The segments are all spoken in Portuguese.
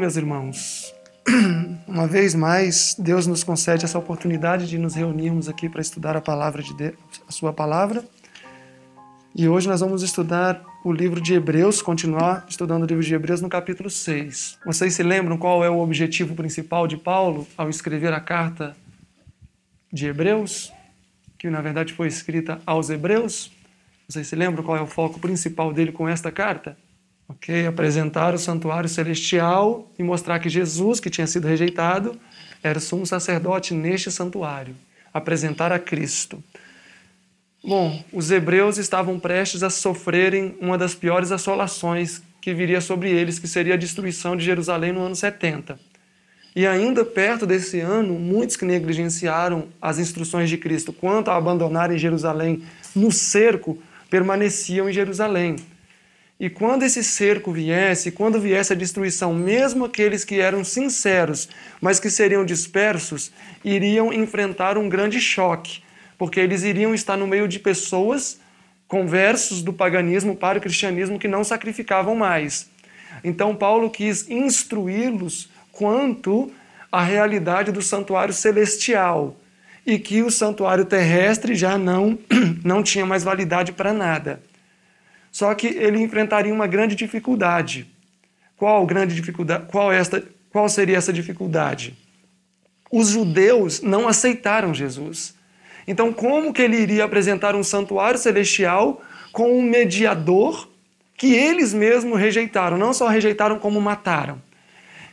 meus irmãos, uma vez mais, Deus nos concede essa oportunidade de nos reunirmos aqui para estudar a palavra de Deus, a sua palavra. E hoje nós vamos estudar o livro de Hebreus, continuar estudando o livro de Hebreus no capítulo 6. Vocês se lembram qual é o objetivo principal de Paulo ao escrever a carta de Hebreus, que na verdade foi escrita aos Hebreus? Vocês se lembram qual é o foco principal dele com esta carta? Ok, apresentar o santuário celestial e mostrar que Jesus, que tinha sido rejeitado, era o sumo sacerdote neste santuário. Apresentar a Cristo. Bom, os hebreus estavam prestes a sofrerem uma das piores assolações que viria sobre eles, que seria a destruição de Jerusalém no ano 70. E ainda perto desse ano, muitos que negligenciaram as instruções de Cristo quanto a abandonarem Jerusalém no cerco, permaneciam em Jerusalém. E quando esse cerco viesse, quando viesse a destruição, mesmo aqueles que eram sinceros, mas que seriam dispersos, iriam enfrentar um grande choque, porque eles iriam estar no meio de pessoas conversos do paganismo para o cristianismo que não sacrificavam mais. Então Paulo quis instruí-los quanto à realidade do santuário celestial e que o santuário terrestre já não tinha mais validade para nada. Só que ele enfrentaria uma grande dificuldade. Qual seria essa dificuldade? Os judeus não aceitaram Jesus. Então, como que ele iria apresentar um santuário celestial com um mediador que eles mesmos rejeitaram? Não só rejeitaram, como mataram.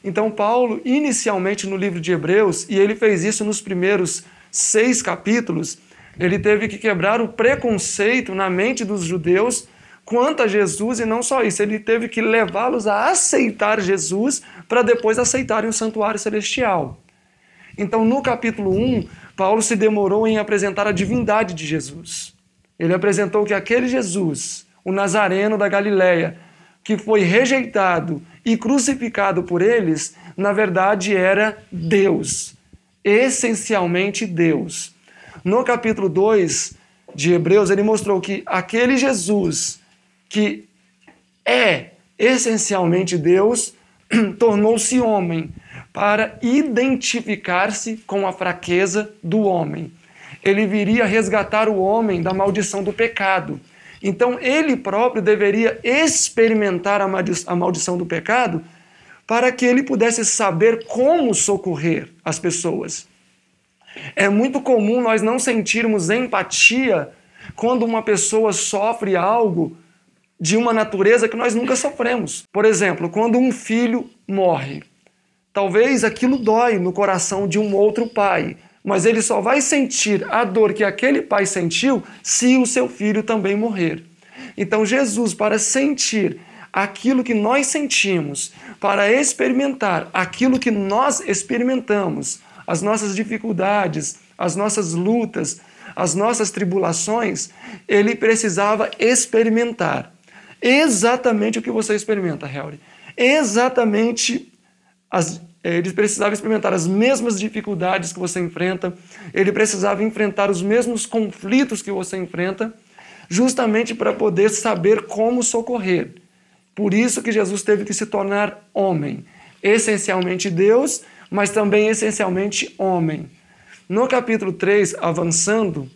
Então, Paulo, inicialmente no livro de Hebreus, e ele fez isso nos primeiros 6 capítulos, ele teve que quebrar o preconceito na mente dos judeus quanto a Jesus, e não só isso, ele teve que levá-los a aceitar Jesus para depois aceitarem o santuário celestial. Então, no capítulo 1, Paulo se demorou em apresentar a divindade de Jesus. Ele apresentou que aquele Jesus, o Nazareno da Galileia, que foi rejeitado e crucificado por eles, na verdade era Deus, essencialmente Deus. No capítulo 2 de Hebreus, ele mostrou que aquele Jesus, que é essencialmente Deus, tornou-se homem para identificar-se com a fraqueza do homem. Ele viria resgatar o homem da maldição do pecado. Então, ele próprio deveria experimentar a maldição do pecado para que ele pudesse saber como socorrer as pessoas. É muito comum nós não sentirmos empatia quando uma pessoa sofre algo de uma natureza que nós nunca sofremos. Por exemplo, quando um filho morre, talvez aquilo dói no coração de um outro pai, mas ele só vai sentir a dor que aquele pai sentiu se o seu filho também morrer. Então Jesus, para sentir aquilo que nós sentimos, para experimentar aquilo que nós experimentamos, as nossas dificuldades, as nossas lutas, as nossas tribulações, ele precisava experimentar exatamente o que você experimenta, Helry. Ele precisava experimentar as mesmas dificuldades que você enfrenta, ele precisava enfrentar os mesmos conflitos que você enfrenta, justamente para poder saber como socorrer. Por isso que Jesus teve que se tornar homem, essencialmente Deus, mas também essencialmente homem. No capítulo 3, avançando,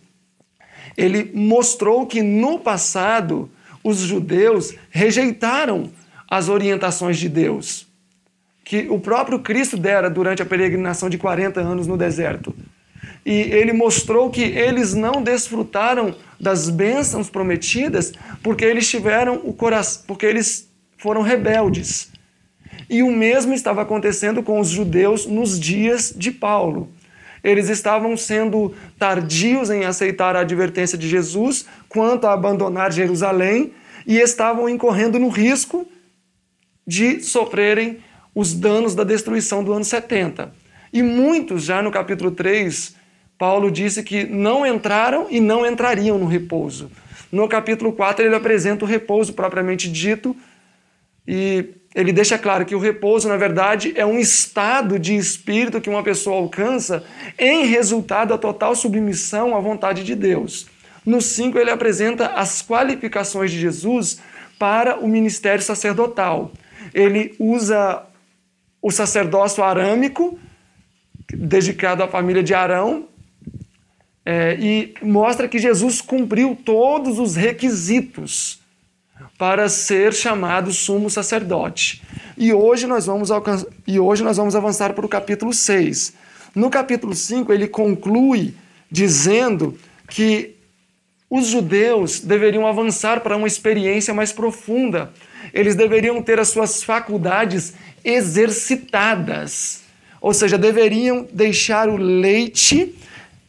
ele mostrou que no passado os judeus rejeitaram as orientações de Deus, que o próprio Cristo dera durante a peregrinação de 40 anos no deserto. E ele mostrou que eles não desfrutaram das bênçãos prometidas porque eles foram rebeldes. E o mesmo estava acontecendo com os judeus nos dias de Paulo. Eles estavam sendo tardios em aceitar a advertência de Jesus quanto a abandonar Jerusalém e estavam incorrendo no risco de sofrerem os danos da destruição do ano 70. E muitos, já no capítulo 3, Paulo disse que não entraram e não entrariam no repouso. No capítulo 4, ele apresenta o repouso propriamente dito e ele deixa claro que o repouso, na verdade, é um estado de espírito que uma pessoa alcança em resultado da total submissão à vontade de Deus. No 5, ele apresenta as qualificações de Jesus para o ministério sacerdotal. Ele usa o sacerdócio arâmico, dedicado à família de Arão, e mostra que Jesus cumpriu todos os requisitos para ser chamado sumo sacerdote. E hoje nós vamos avançar para o capítulo 6. No capítulo 5, ele conclui dizendo que os judeus deveriam avançar para uma experiência mais profunda. Eles deveriam ter as suas faculdades exercitadas. Ou seja, deveriam deixar o leite,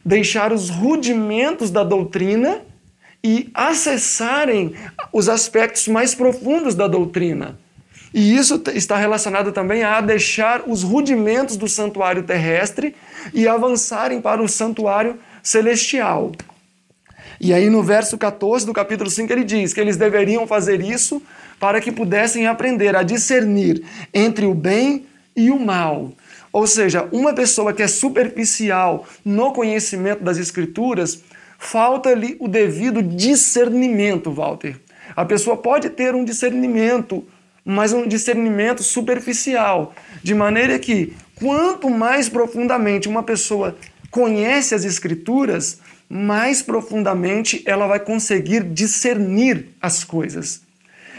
deixar os rudimentos da doutrina e acessarem os aspectos mais profundos da doutrina. E isso está relacionado também a deixar os rudimentos do santuário terrestre e avançarem para o santuário celestial. E aí no verso 14 do capítulo 5 ele diz que eles deveriam fazer isso para que pudessem aprender a discernir entre o bem e o mal. Ou seja, uma pessoa que é superficial no conhecimento das Escrituras, falta-lhe o devido discernimento, Walter. A pessoa pode ter um discernimento, mas um discernimento superficial, de maneira que quanto mais profundamente uma pessoa conhece as Escrituras, mais profundamente ela vai conseguir discernir as coisas.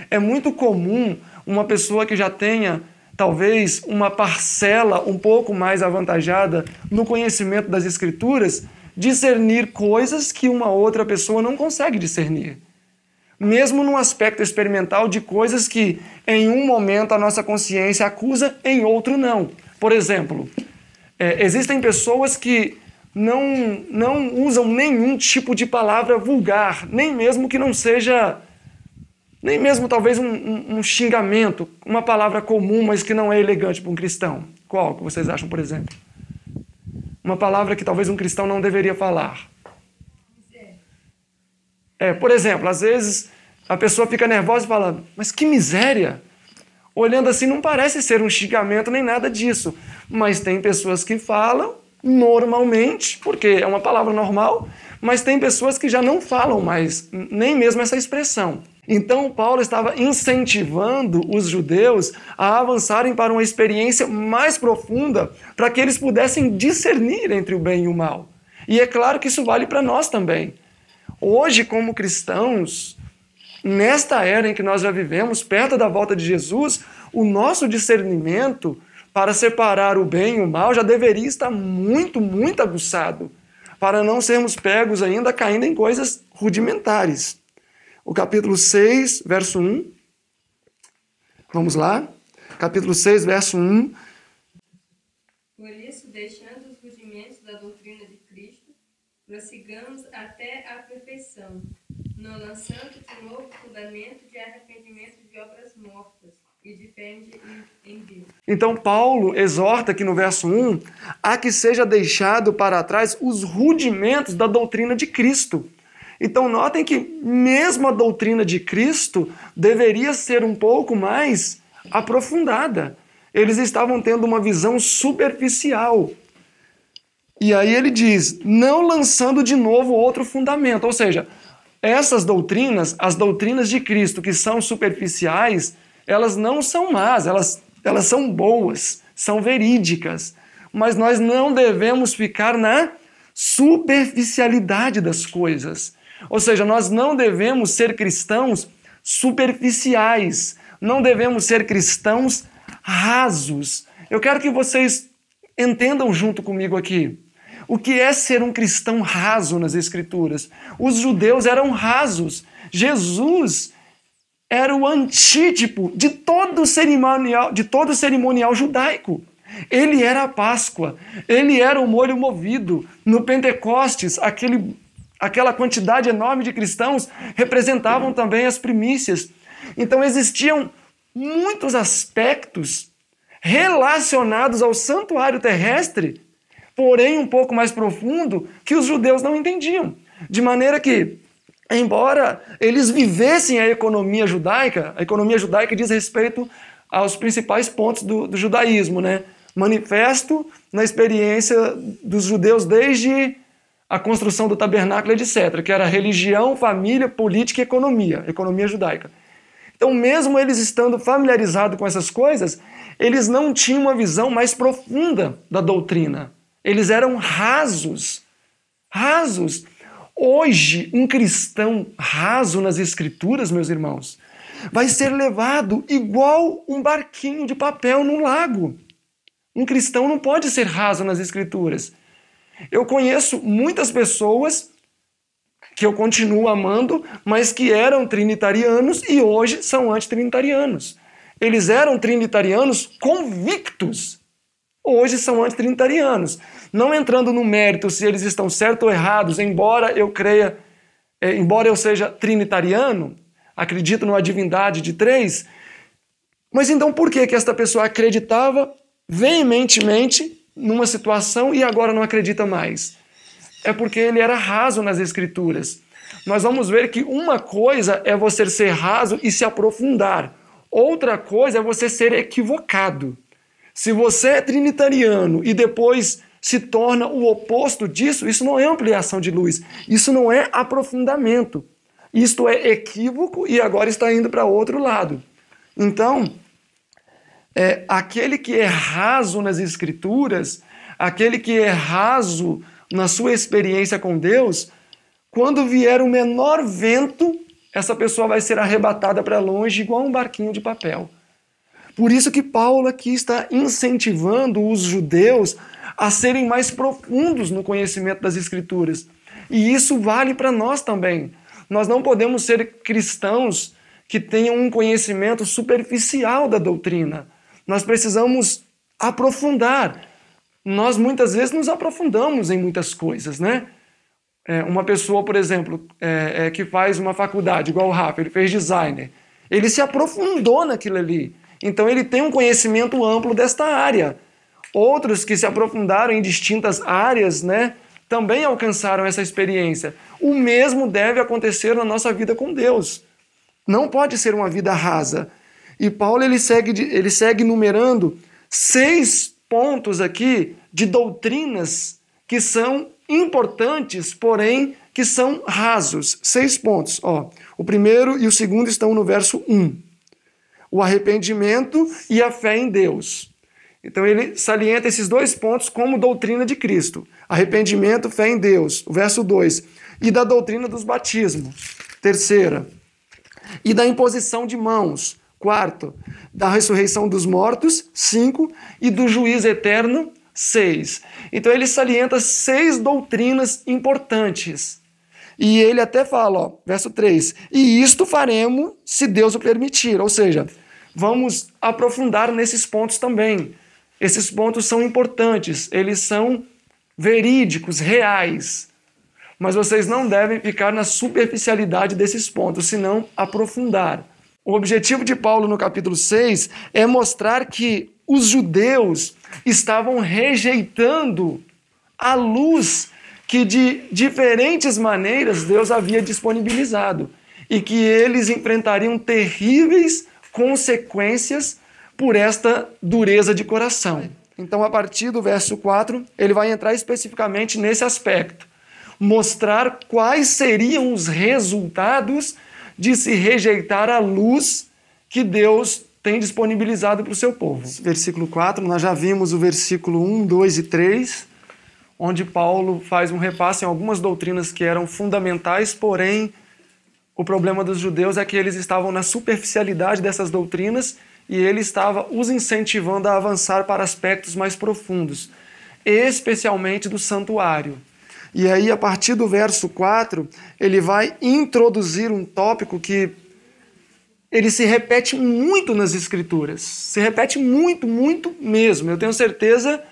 É muito comum uma pessoa que já tenha talvez uma parcela um pouco mais avantajada no conhecimento das Escrituras, discernir coisas que uma outra pessoa não consegue discernir. Mesmo no aspecto experimental de coisas que em um momento a nossa consciência acusa, em outro não. Por exemplo, existem pessoas que não usam nenhum tipo de palavra vulgar, nem mesmo que não seja, nem mesmo talvez um xingamento, uma palavra comum, mas que não é elegante para um cristão. Qual que vocês acham, por exemplo? Uma palavra que talvez um cristão não deveria falar. Por exemplo, às vezes a pessoa fica nervosa e fala, mas que miséria! Olhando assim não parece ser um xingamento nem nada disso, mas tem pessoas que falam normalmente, porque é uma palavra normal, mas tem pessoas que já não falam mais, nem mesmo essa expressão. Então, Paulo estava incentivando os judeus a avançarem para uma experiência mais profunda, para que eles pudessem discernir entre o bem e o mal. E é claro que isso vale para nós também. Hoje, como cristãos, nesta era em que nós já vivemos, perto da volta de Jesus, o nosso discernimento para separar o bem e o mal já deveria estar muito, muito aguçado, para não sermos pegos ainda caindo em coisas rudimentares. O capítulo 6, verso 1. Vamos lá? Capítulo 6, verso 1. Por isso, deixando os rudimentos da doutrina de Cristo, prossigamos até a perfeição, não lançando de novo fundamento de arrependimento de obras mortas e de fé em Deus. Então, Paulo exorta aqui no verso 1 a que seja deixado para trás os rudimentos da doutrina de Cristo. Então, notem que mesmo a doutrina de Cristo deveria ser um pouco mais aprofundada. Eles estavam tendo uma visão superficial. E aí ele diz, não lançando de novo outro fundamento. Ou seja, essas doutrinas, as doutrinas de Cristo que são superficiais, elas não são más, elas são boas, são verídicas. Mas nós não devemos ficar na superficialidade das coisas. Ou seja, nós não devemos ser cristãos superficiais, não devemos ser cristãos rasos. Eu quero que vocês entendam junto comigo aqui. O que é ser um cristão raso nas Escrituras? Os judeus eram rasos. Jesus era o antítipo de todo o cerimonial judaico. Ele era a Páscoa, ele era o molho movido. No Pentecostes, aquela quantidade enorme de cristãos representavam também as primícias. Então existiam muitos aspectos relacionados ao santuário terrestre, porém um pouco mais profundo, que os judeus não entendiam. De maneira que, embora eles vivessem a economia judaica diz respeito aos principais pontos do judaísmo, né? Manifesto na experiência dos judeus desde a construção do tabernáculo, etc., que era religião, família, política e economia judaica. Então, mesmo eles estando familiarizados com essas coisas, eles não tinham uma visão mais profunda da doutrina. Eles eram rasos. Rasos. Hoje, um cristão raso nas Escrituras, meus irmãos, vai ser levado igual um barquinho de papel num lago. Um cristão não pode ser raso nas Escrituras. Eu conheço muitas pessoas que eu continuo amando, mas que eram trinitarianos e hoje são antitrinitarianos. Eles eram trinitarianos convictos, hoje são antitrinitarianos. Não entrando no mérito se eles estão certos ou errados, embora eu seja trinitariano, acredito numa divindade de três, mas então por que esta pessoa acreditava veementemente numa situação e agora não acredita mais? É porque ele era raso nas Escrituras. Nós vamos ver que uma coisa é você ser raso e se aprofundar. Outra coisa é você ser equivocado. Se você é trinitariano e depois se torna o oposto disso, isso não é ampliação de luz. Isso não é aprofundamento. Isto é equívoco e agora está indo para outro lado. Então, aquele que é raso nas Escrituras, aquele que é raso na sua experiência com Deus, quando vier o menor vento, essa pessoa vai ser arrebatada para longe igual um barquinho de papel. Por isso que Paulo aqui está incentivando os judeus a serem mais profundos no conhecimento das Escrituras. E isso vale para nós também. Nós não podemos ser cristãos que tenham um conhecimento superficial da doutrina. Nós precisamos aprofundar. Nós muitas vezes nos aprofundamos em muitas coisas, né? Uma pessoa, por exemplo, que faz uma faculdade, igual o Rafa, ele fez designer. Ele se aprofundou naquilo ali. Então ele tem um conhecimento amplo desta área. Outros que se aprofundaram em distintas áreas, né, também alcançaram essa experiência. O mesmo deve acontecer na nossa vida com Deus. Não pode ser uma vida rasa. E Paulo ele segue numerando 6 pontos aqui de doutrinas que são importantes, porém que são rasos. 6 pontos. O primeiro e o segundo estão no verso 1. O arrependimento e a fé em Deus. Então ele salienta esses 2 pontos como doutrina de Cristo. Arrependimento, fé em Deus. O verso 2. E da doutrina dos batismos. 3. E da imposição de mãos. 4. Da ressurreição dos mortos. 5. E do juízo eterno. 6. Então ele salienta 6 doutrinas importantes. E ele até fala, verso 3, e isto faremos se Deus o permitir. Ou seja, vamos aprofundar nesses pontos também. Esses pontos são importantes, eles são verídicos, reais. Mas vocês não devem ficar na superficialidade desses pontos, senão aprofundar. O objetivo de Paulo no capítulo 6 é mostrar que os judeus estavam rejeitando a luz que de diferentes maneiras Deus havia disponibilizado e que eles enfrentariam terríveis consequências por esta dureza de coração. Então, a partir do verso 4, ele vai entrar especificamente nesse aspecto, mostrar quais seriam os resultados de se rejeitar a luz que Deus tem disponibilizado para o seu povo. Versículo 4, nós já vimos o versículo 1, 2 e 3, onde Paulo faz um repasse em algumas doutrinas que eram fundamentais, porém o problema dos judeus é que eles estavam na superficialidade dessas doutrinas e ele estava os incentivando a avançar para aspectos mais profundos, especialmente do santuário. E aí, a partir do verso 4, ele vai introduzir um tópico que ele se repete muito nas Escrituras. Se repete muito, muito mesmo. Eu tenho certeza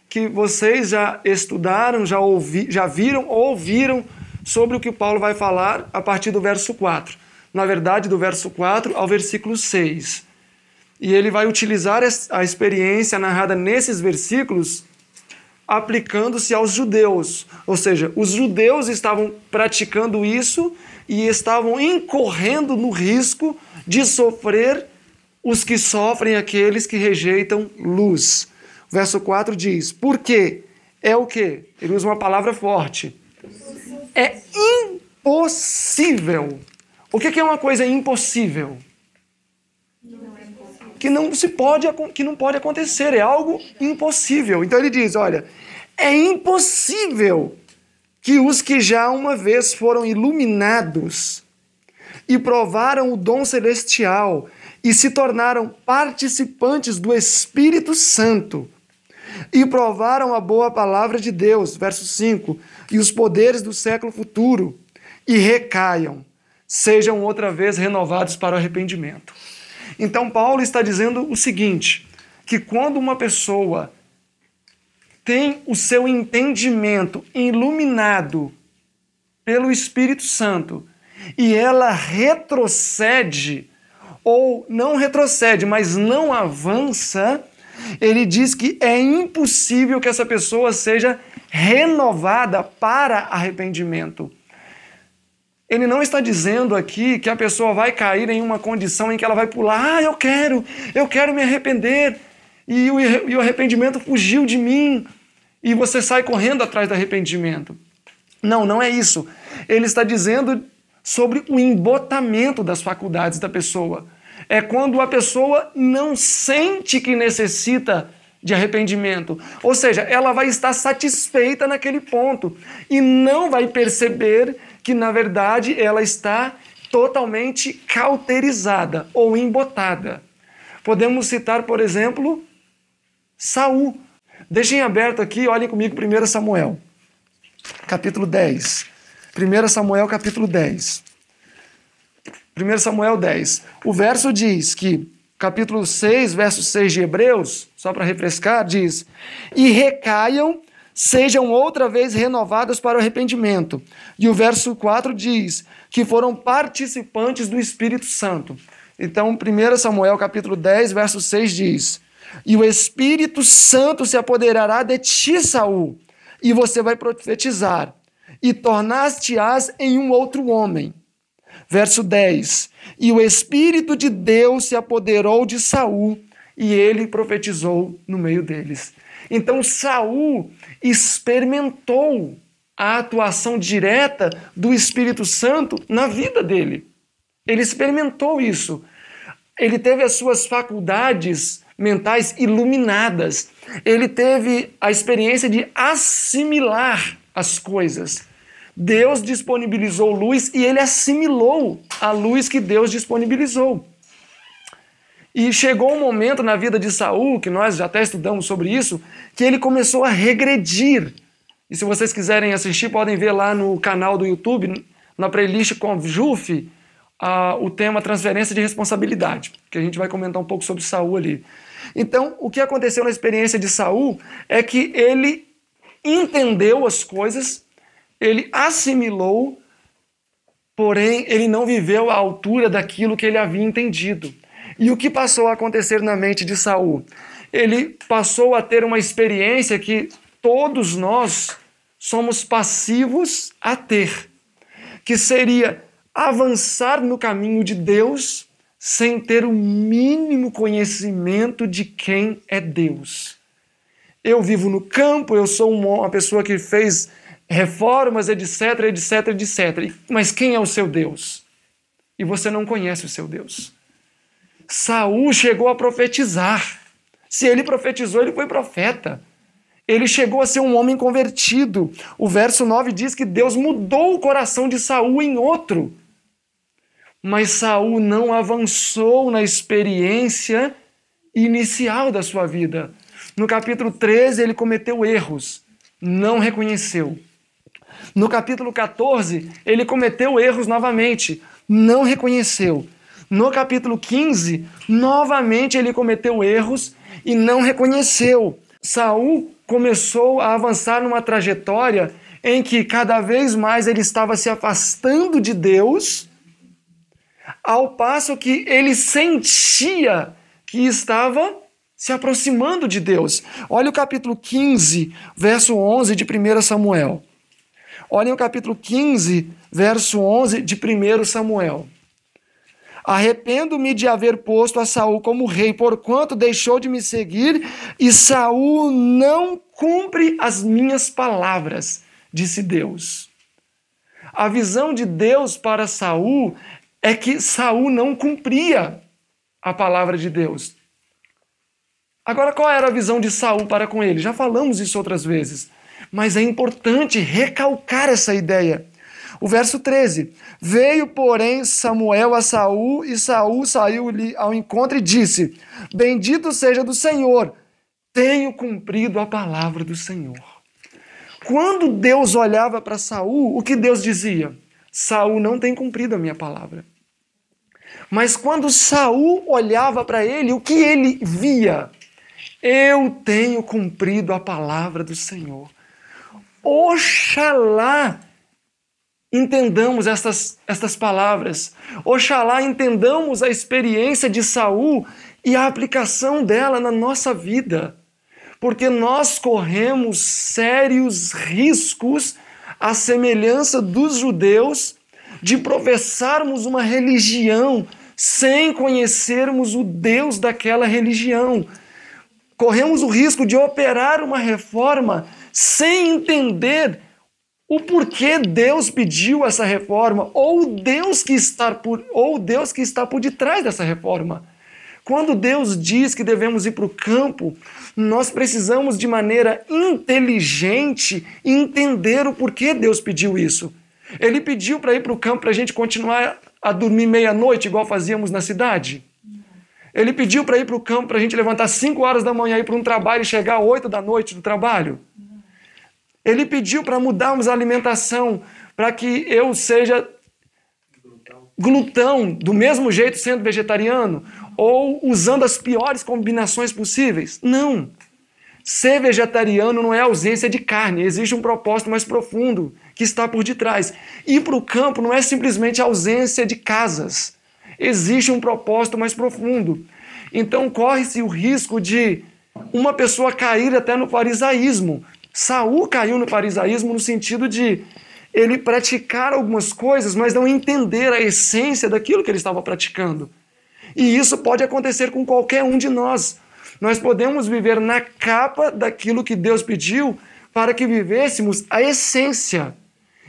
que vocês já estudaram, já viram ou ouviram sobre o que Paulo vai falar a partir do verso 4. Na verdade, do verso 4 ao versículo 6. E ele vai utilizar a experiência narrada nesses versículos aplicando-se aos judeus. Ou seja, os judeus estavam praticando isso e estavam incorrendo no risco de sofrer os que sofrem aqueles que rejeitam luz. O verso 4 diz, por quê? É o quê? Ele usa uma palavra forte. É impossível. O que é uma coisa impossível? que não pode acontecer, é algo impossível. Então ele diz, olha, é impossível que os que já uma vez foram iluminados e provaram o dom celestial e se tornaram participantes do Espírito Santo e provaram a boa palavra de Deus, verso 5, e os poderes do século futuro, e recaiam, sejam outra vez renovados para o arrependimento. Então Paulo está dizendo o seguinte, que quando uma pessoa tem o seu entendimento iluminado pelo Espírito Santo e ela retrocede, ou não retrocede, mas não avança, ele diz que é impossível que essa pessoa seja renovada para arrependimento. Ele não está dizendo aqui que a pessoa vai cair em uma condição em que ela vai pular, eu quero me arrepender, e o arrependimento fugiu de mim, e você sai correndo atrás do arrependimento. Não, não é isso. Ele está dizendo sobre o embotamento das faculdades da pessoa. É quando a pessoa não sente que necessita de arrependimento. Ou seja, ela vai estar satisfeita naquele ponto e não vai perceber que, na verdade, ela está totalmente cauterizada ou embotada. Podemos citar, por exemplo, Saul. Deixem aberto aqui, olhem comigo 1 Samuel, capítulo 10. 1 Samuel, capítulo 10. 1 Samuel 10. O verso diz que, capítulo 6, verso 6 de Hebreus, só para refrescar, diz: e recaiam, sejam outra vez renovados para o arrependimento. E o verso 4 diz que foram participantes do Espírito Santo. Então, 1 Samuel, capítulo 10, verso 6 diz: e o Espírito Santo se apoderará de ti, Saul, e você vai profetizar, e tornaste-ás em um outro homem. Verso 10, e o Espírito de Deus se apoderou de Saul, e ele profetizou no meio deles. Então Saul experimentou a atuação direta do Espírito Santo na vida dele. Ele experimentou isso. Ele teve as suas faculdades mentais iluminadas. Ele teve a experiência de assimilar as coisas. Deus disponibilizou luz e ele assimilou a luz que Deus disponibilizou. E chegou um momento na vida de Saul, que nós já até estudamos sobre isso, que ele começou a regredir. E se vocês quiserem assistir, podem ver lá no canal do YouTube, na playlist Conjuf, o tema transferência de responsabilidade, que a gente vai comentar um pouco sobre Saul ali. Então, o que aconteceu na experiência de Saul é que ele entendeu as coisas, ele assimilou, porém ele não viveu à altura daquilo que ele havia entendido. E o que passou a acontecer na mente de Saul? Ele passou a ter uma experiência que todos nós somos passivos a ter, que seria avançar no caminho de Deus sem ter o mínimo conhecimento de quem é Deus. Eu vivo no campo, eu sou uma pessoa que fez reformas, etc, etc, etc. Mas quem é o seu Deus? E você não conhece o seu Deus. Saul chegou a profetizar. Se ele profetizou, ele foi profeta. Ele chegou a ser um homem convertido. O verso 9 diz que Deus mudou o coração de Saul em outro. Mas Saul não avançou na experiência inicial da sua vida. No capítulo 13, ele cometeu erros, não reconheceu. No capítulo 14, ele cometeu erros novamente, não reconheceu. No capítulo 15, novamente ele cometeu erros e não reconheceu. Saul começou a avançar numa trajetória em que cada vez mais ele estava se afastando de Deus, ao passo que ele sentia que estava se aproximando de Deus. Olha o capítulo 15, verso 11 de 1 Samuel. Olhem o capítulo 15, verso 11 de 1 Samuel. Arrependo-me de haver posto a Saul como rei, porquanto deixou de me seguir, e Saul não cumpre as minhas palavras, disse Deus. A visão de Deus para Saul é que Saul não cumpria a palavra de Deus. Agora, qual era a visão de Saul para com ele? Já falamos isso outras vezes, mas é importante recalcar essa ideia. O verso 13: veio, porém, Samuel a Saul, e Saul saiu-lhe ao encontro e disse: bendito seja do Senhor, tenho cumprido a palavra do Senhor. Quando Deus olhava para Saul, o que Deus dizia? Saul não tem cumprido a minha palavra. Mas quando Saul olhava para ele, o que ele via? Eu tenho cumprido a palavra do Senhor. Oxalá entendamos estas palavras. Oxalá entendamos a experiência de Saul e a aplicação dela na nossa vida. Porque nós corremos sérios riscos, à semelhança dos judeus, de professarmos uma religião sem conhecermos o Deus daquela religião. Corremos o risco de operar uma reforma sem entender o porquê Deus pediu essa reforma, ou Deus que está por detrás dessa reforma. Quando Deus diz que devemos ir para o campo, nós precisamos de maneira inteligente entender o porquê Deus pediu isso. Ele pediu para ir para o campo para a gente continuar a dormir meia-noite, igual fazíamos na cidade? Ele pediu para ir para o campo para a gente levantar 5 horas da manhã, ir para um trabalho e chegar às 8 da noite do trabalho? Ele pediu para mudarmos a alimentação, para que eu seja glutão, do mesmo jeito sendo vegetariano, ou usando as piores combinações possíveis? Não. Ser vegetariano não é ausência de carne, existe um propósito mais profundo que está por detrás. Ir para o campo não é simplesmente ausência de casas, existe um propósito mais profundo. Então corre-se o risco de uma pessoa cair até no farisaísmo. Saul caiu no farisaísmo no sentido de ele praticar algumas coisas, mas não entender a essência daquilo que ele estava praticando. E isso pode acontecer com qualquer um de nós. Nós podemos viver na capa daquilo que Deus pediu para que vivêssemos a essência.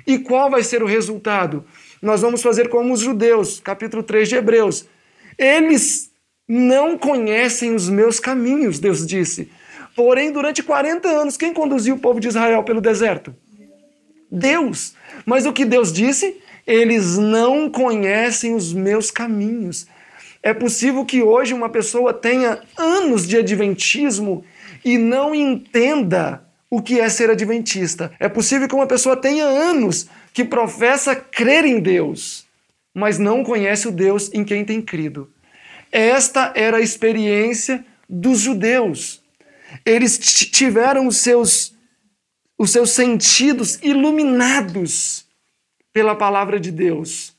E qual vai ser o resultado? Nós vamos fazer como os judeus, capítulo 3 de Hebreus. Eles não conhecem os meus caminhos, Deus disse. Porém, durante 40 anos, quem conduziu o povo de Israel pelo deserto? Deus. Mas o que Deus disse? Eles não conhecem os meus caminhos. É possível que hoje uma pessoa tenha anos de adventismo e não entenda o que é ser adventista. É possível que uma pessoa tenha anos que professa crer em Deus, mas não conhece o Deus em quem tem crido. Esta era a experiência dos judeus. Eles tiveram os seus sentidos iluminados pela palavra de Deus,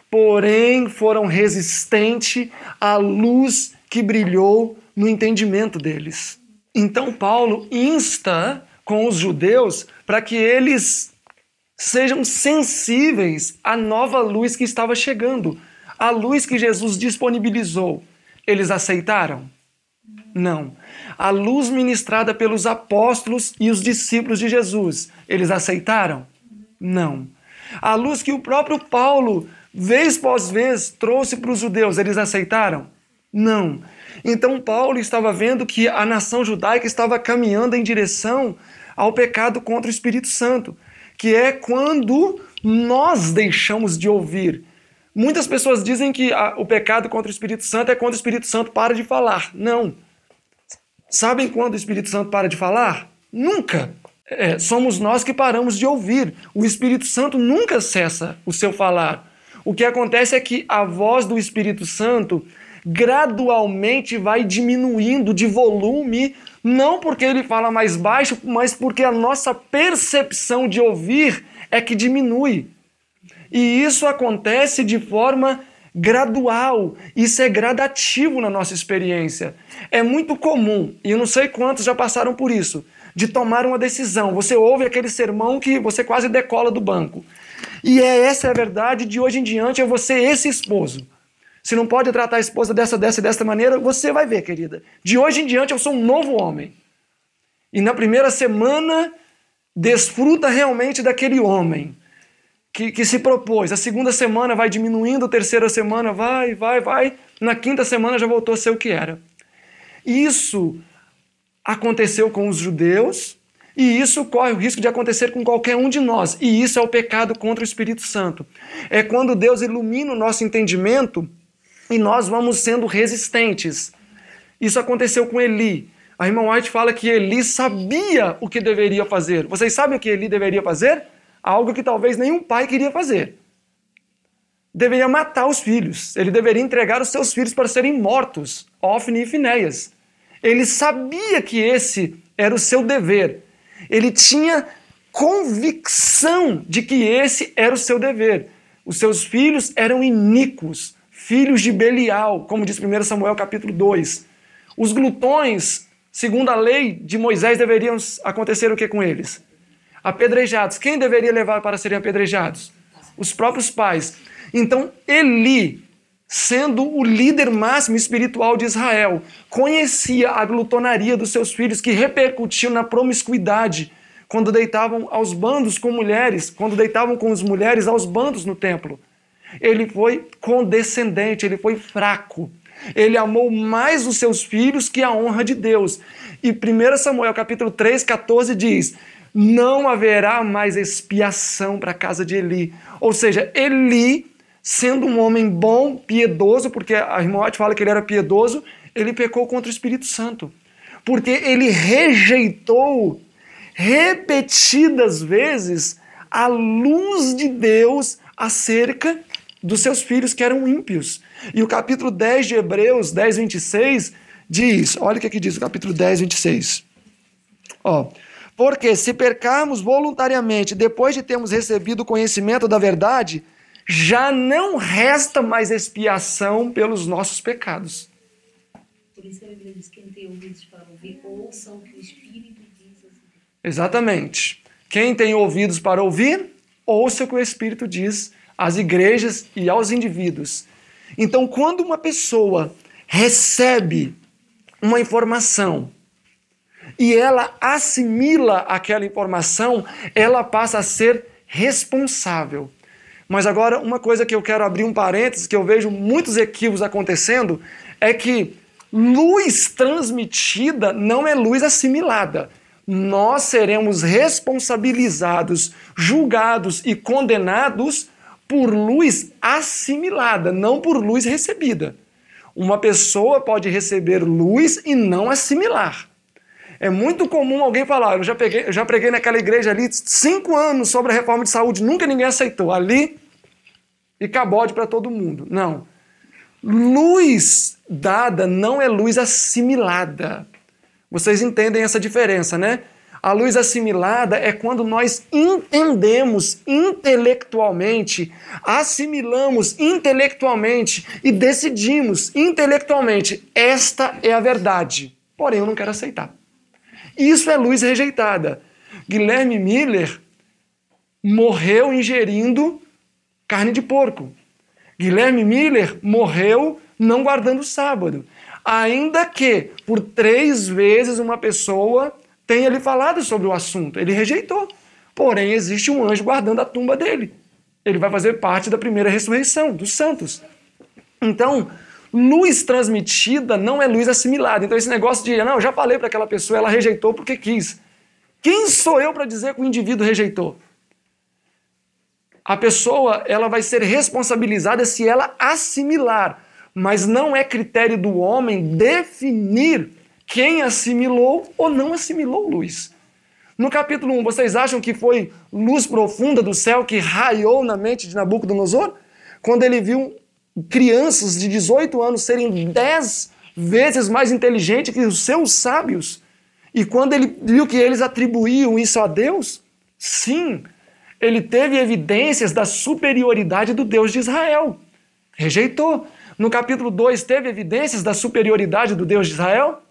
porém foram resistentes à luz que brilhou no entendimento deles. Então Paulo insta com os judeus para que eles sejam sensíveis à nova luz que estava chegando, a luz que Jesus disponibilizou. Eles aceitaram? Não. A luz ministrada pelos apóstolos e os discípulos de Jesus, eles aceitaram? Não. A luz que o próprio Paulo, vez após vez, trouxe para os judeus, eles aceitaram? Não. Então Paulo estava vendo que a nação judaica estava caminhando em direção ao pecado contra o Espírito Santo, que é quando nós deixamos de ouvir. Muitas pessoas dizem que o pecado contra o Espírito Santo é quando o Espírito Santo para de falar. Não. Sabem quando o Espírito Santo para de falar? Nunca. Somos nós que paramos de ouvir. O Espírito Santo nunca cessa o seu falar. O que acontece é que a voz do Espírito Santo gradualmente vai diminuindo de volume, não porque ele fala mais baixo, mas porque a nossa percepção de ouvir é que diminui. E isso acontece de forma gradual, isso é gradativo na nossa experiência. É muito comum, e eu não sei quantos já passaram por isso, de tomar uma decisão. Você ouve aquele sermão que você quase decola do banco. E essa é a verdade, de hoje em diante é você esse esposo. Se não pode tratar a esposa dessa maneira, você vai ver, querida. De hoje em diante eu sou um novo homem. E na primeira semana, desfruta realmente daquele homem que se propôs. A segunda semana vai diminuindo, a terceira semana vai. Na quinta semana já voltou a ser o que era. Isso aconteceu com os judeus e isso corre o risco de acontecer com qualquer um de nós. E isso é o pecado contra o Espírito Santo. É quando Deus ilumina o nosso entendimento e nós vamos sendo resistentes. Isso aconteceu com Eli. A irmã White fala que Eli sabia o que deveria fazer. Vocês sabem o que Eli deveria fazer? Algo que talvez nenhum pai queria fazer. Deveria matar os filhos. Ele deveria entregar os seus filhos para serem mortos, Ofni e Finéias. Ele sabia que esse era o seu dever. Ele tinha convicção de que esse era o seu dever. Os seus filhos eram iníquos, filhos de Belial, como diz 1 Samuel capítulo 2. Os glutões, segundo a lei de Moisés, deveriam acontecer o que com eles? Apedrejados. Quem deveria levar para serem apedrejados? Os próprios pais. Então, Eli, sendo o líder máximo espiritual de Israel, conhecia a glutonaria dos seus filhos, que repercutiu na promiscuidade, quando deitavam aos bandos com mulheres, quando deitavam com as mulheres aos bandos no templo. Ele foi condescendente, ele foi fraco. Ele amou mais os seus filhos que a honra de Deus. E 1 Samuel capítulo 3, 14 diz: não haverá mais expiação para a casa de Eli. Ou seja, Eli, sendo um homem bom, piedoso, porque a irmã White fala que ele era piedoso, ele pecou contra o Espírito Santo. Porque ele rejeitou repetidas vezes a luz de Deus acerca dos seus filhos que eram ímpios. E o capítulo 10 de Hebreus, 10, 26, diz, olha o que diz o capítulo 10, 26. Porque se pecarmos voluntariamente depois de termos recebido o conhecimento da verdade, já não resta mais expiação pelos nossos pecados. Por isso que a Bíblia diz que quem tem ouvidos para ouvir, ouçam o que o Espírito diz. Exatamente. Quem tem ouvidos para ouvir, ouça o que o Espírito diz às igrejas e aos indivíduos. Então, quando uma pessoa recebe uma informação e ela assimila aquela informação, ela passa a ser responsável. Mas agora, uma coisa que eu quero abrir um parênteses, que eu vejo muitos equívocos acontecendo, é que luz transmitida não é luz assimilada. Nós seremos responsabilizados, julgados e condenados por luz assimilada, não por luz recebida. Uma pessoa pode receber luz e não assimilar. É muito comum alguém falar, eu já preguei naquela igreja ali 5 anos sobre a reforma de saúde, nunca ninguém aceitou. Ali, e cabode para todo mundo. Não. Luz dada não é luz assimilada. Vocês entendem essa diferença, né? A luz assimilada é quando nós entendemos intelectualmente, assimilamos intelectualmente e decidimos intelectualmente, esta é a verdade, porém eu não quero aceitar. Isso é luz rejeitada. Guilherme Miller morreu ingerindo carne de porco. Guilherme Miller morreu não guardando o sábado. Ainda que por 3 vezes uma pessoa tenha lhe falado sobre o assunto. Ele rejeitou. Porém, existe um anjo guardando a tumba dele. Ele vai fazer parte da primeira ressurreição dos santos. Então, luz transmitida não é luz assimilada. Então, esse negócio de, não, eu já falei para aquela pessoa, ela rejeitou porque quis. Quem sou eu para dizer que o indivíduo rejeitou? A pessoa, ela vai ser responsabilizada se ela assimilar. Mas não é critério do homem definir quem assimilou ou não assimilou luz. No capítulo 1, vocês acham que foi luz profunda do céu que raiou na mente de Nabucodonosor? Quando ele viu crianças de 18 anos serem 10 vezes mais inteligentes que os seus sábios? E quando ele viu que eles atribuíam isso a Deus? Sim, ele teve evidências da superioridade do Deus de Israel. Rejeitou. No capítulo 2, teve evidências da superioridade do Deus de Israel?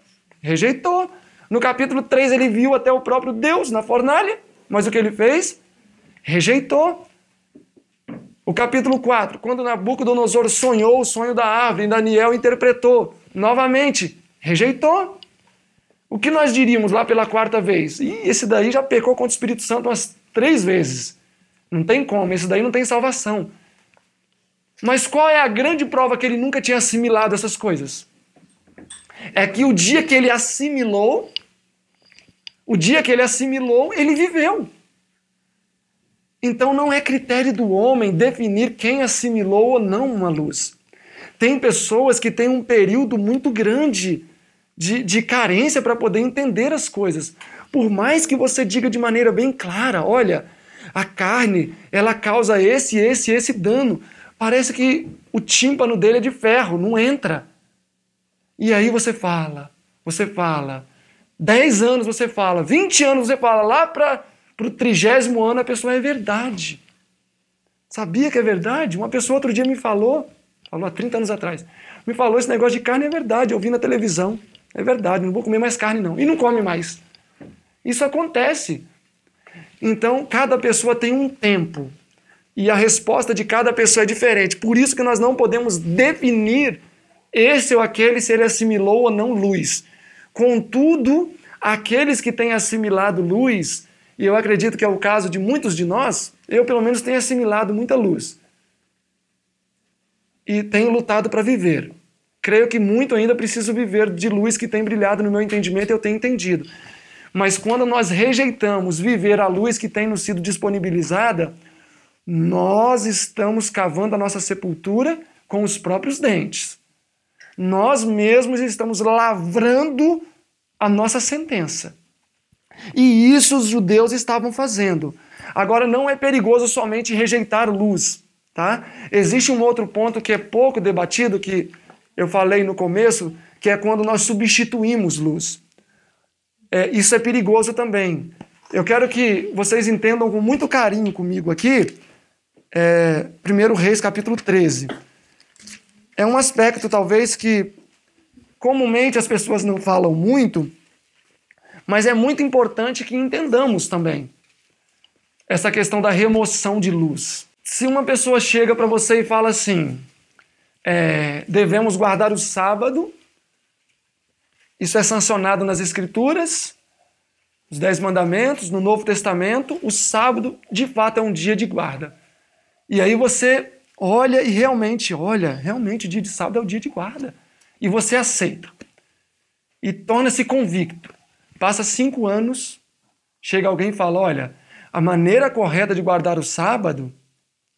Rejeitou. No capítulo 3, ele viu até o próprio Deus na fornalha, mas o que ele fez? Rejeitou. O capítulo 4, quando Nabucodonosor sonhou o sonho da árvore, Daniel interpretou, novamente, rejeitou. O que nós diríamos lá pela 4ª vez? Esse daí já pecou contra o Espírito Santo umas 3 vezes. Não tem como, isso daí não tem salvação. Mas qual é a grande prova que ele nunca tinha assimilado essas coisas? É que o dia que ele assimilou, ele viveu. Então não é critério do homem definir quem assimilou ou não uma luz. Tem pessoas que têm um período muito grande de carência para poder entender as coisas. Por mais que você diga de maneira bem clara, olha, a carne, ela causa esse dano. Parece que o tímpano dele é de ferro, não entra. E aí você fala, 10 anos você fala, 20 anos você fala, lá para o 30º ano a pessoa é verdade. Sabia que é verdade? Uma pessoa outro dia me falou há 30 anos atrás, me falou esse negócio de carne é verdade, eu vi na televisão, é verdade, não vou comer mais carne não. E não come mais. Isso acontece. Então, cada pessoa tem um tempo. E a resposta de cada pessoa é diferente. Por isso que nós não podemos definir esse ou aquele se ele assimilou ou não luz. Contudo, aqueles que têm assimilado luz, e eu acredito que é o caso de muitos de nós, eu pelo menos tenho assimilado muita luz. E tenho lutado para viver. Creio que muito ainda preciso viver de luz que tem brilhado no meu entendimento e eu tenho entendido. Mas quando nós rejeitamos viver a luz que tem nos sido disponibilizada, nós estamos cavando a nossa sepultura com os próprios dentes. Nós mesmos estamos lavrando a nossa sentença. E isso os judeus estavam fazendo. Agora, não é perigoso somente rejeitar luz, tá? Existe um outro ponto que é pouco debatido, que eu falei no começo, que é quando nós substituímos luz. Isso é perigoso também. Eu quero que vocês entendam com muito carinho comigo aqui, 1 Reis, capítulo 13. É um aspecto, talvez, que comumente as pessoas não falam muito, mas é muito importante que entendamos também essa questão da remoção de luz. Se uma pessoa chega para você e fala assim, devemos guardar o sábado, isso é sancionado nas Escrituras, os 10 mandamentos, no Novo Testamento, o sábado, de fato, é um dia de guarda. E aí você olha e realmente o dia de sábado é o dia de guarda. E você aceita. E torna-se convicto. Passa 5 anos, chega alguém e fala, olha, a maneira correta de guardar o sábado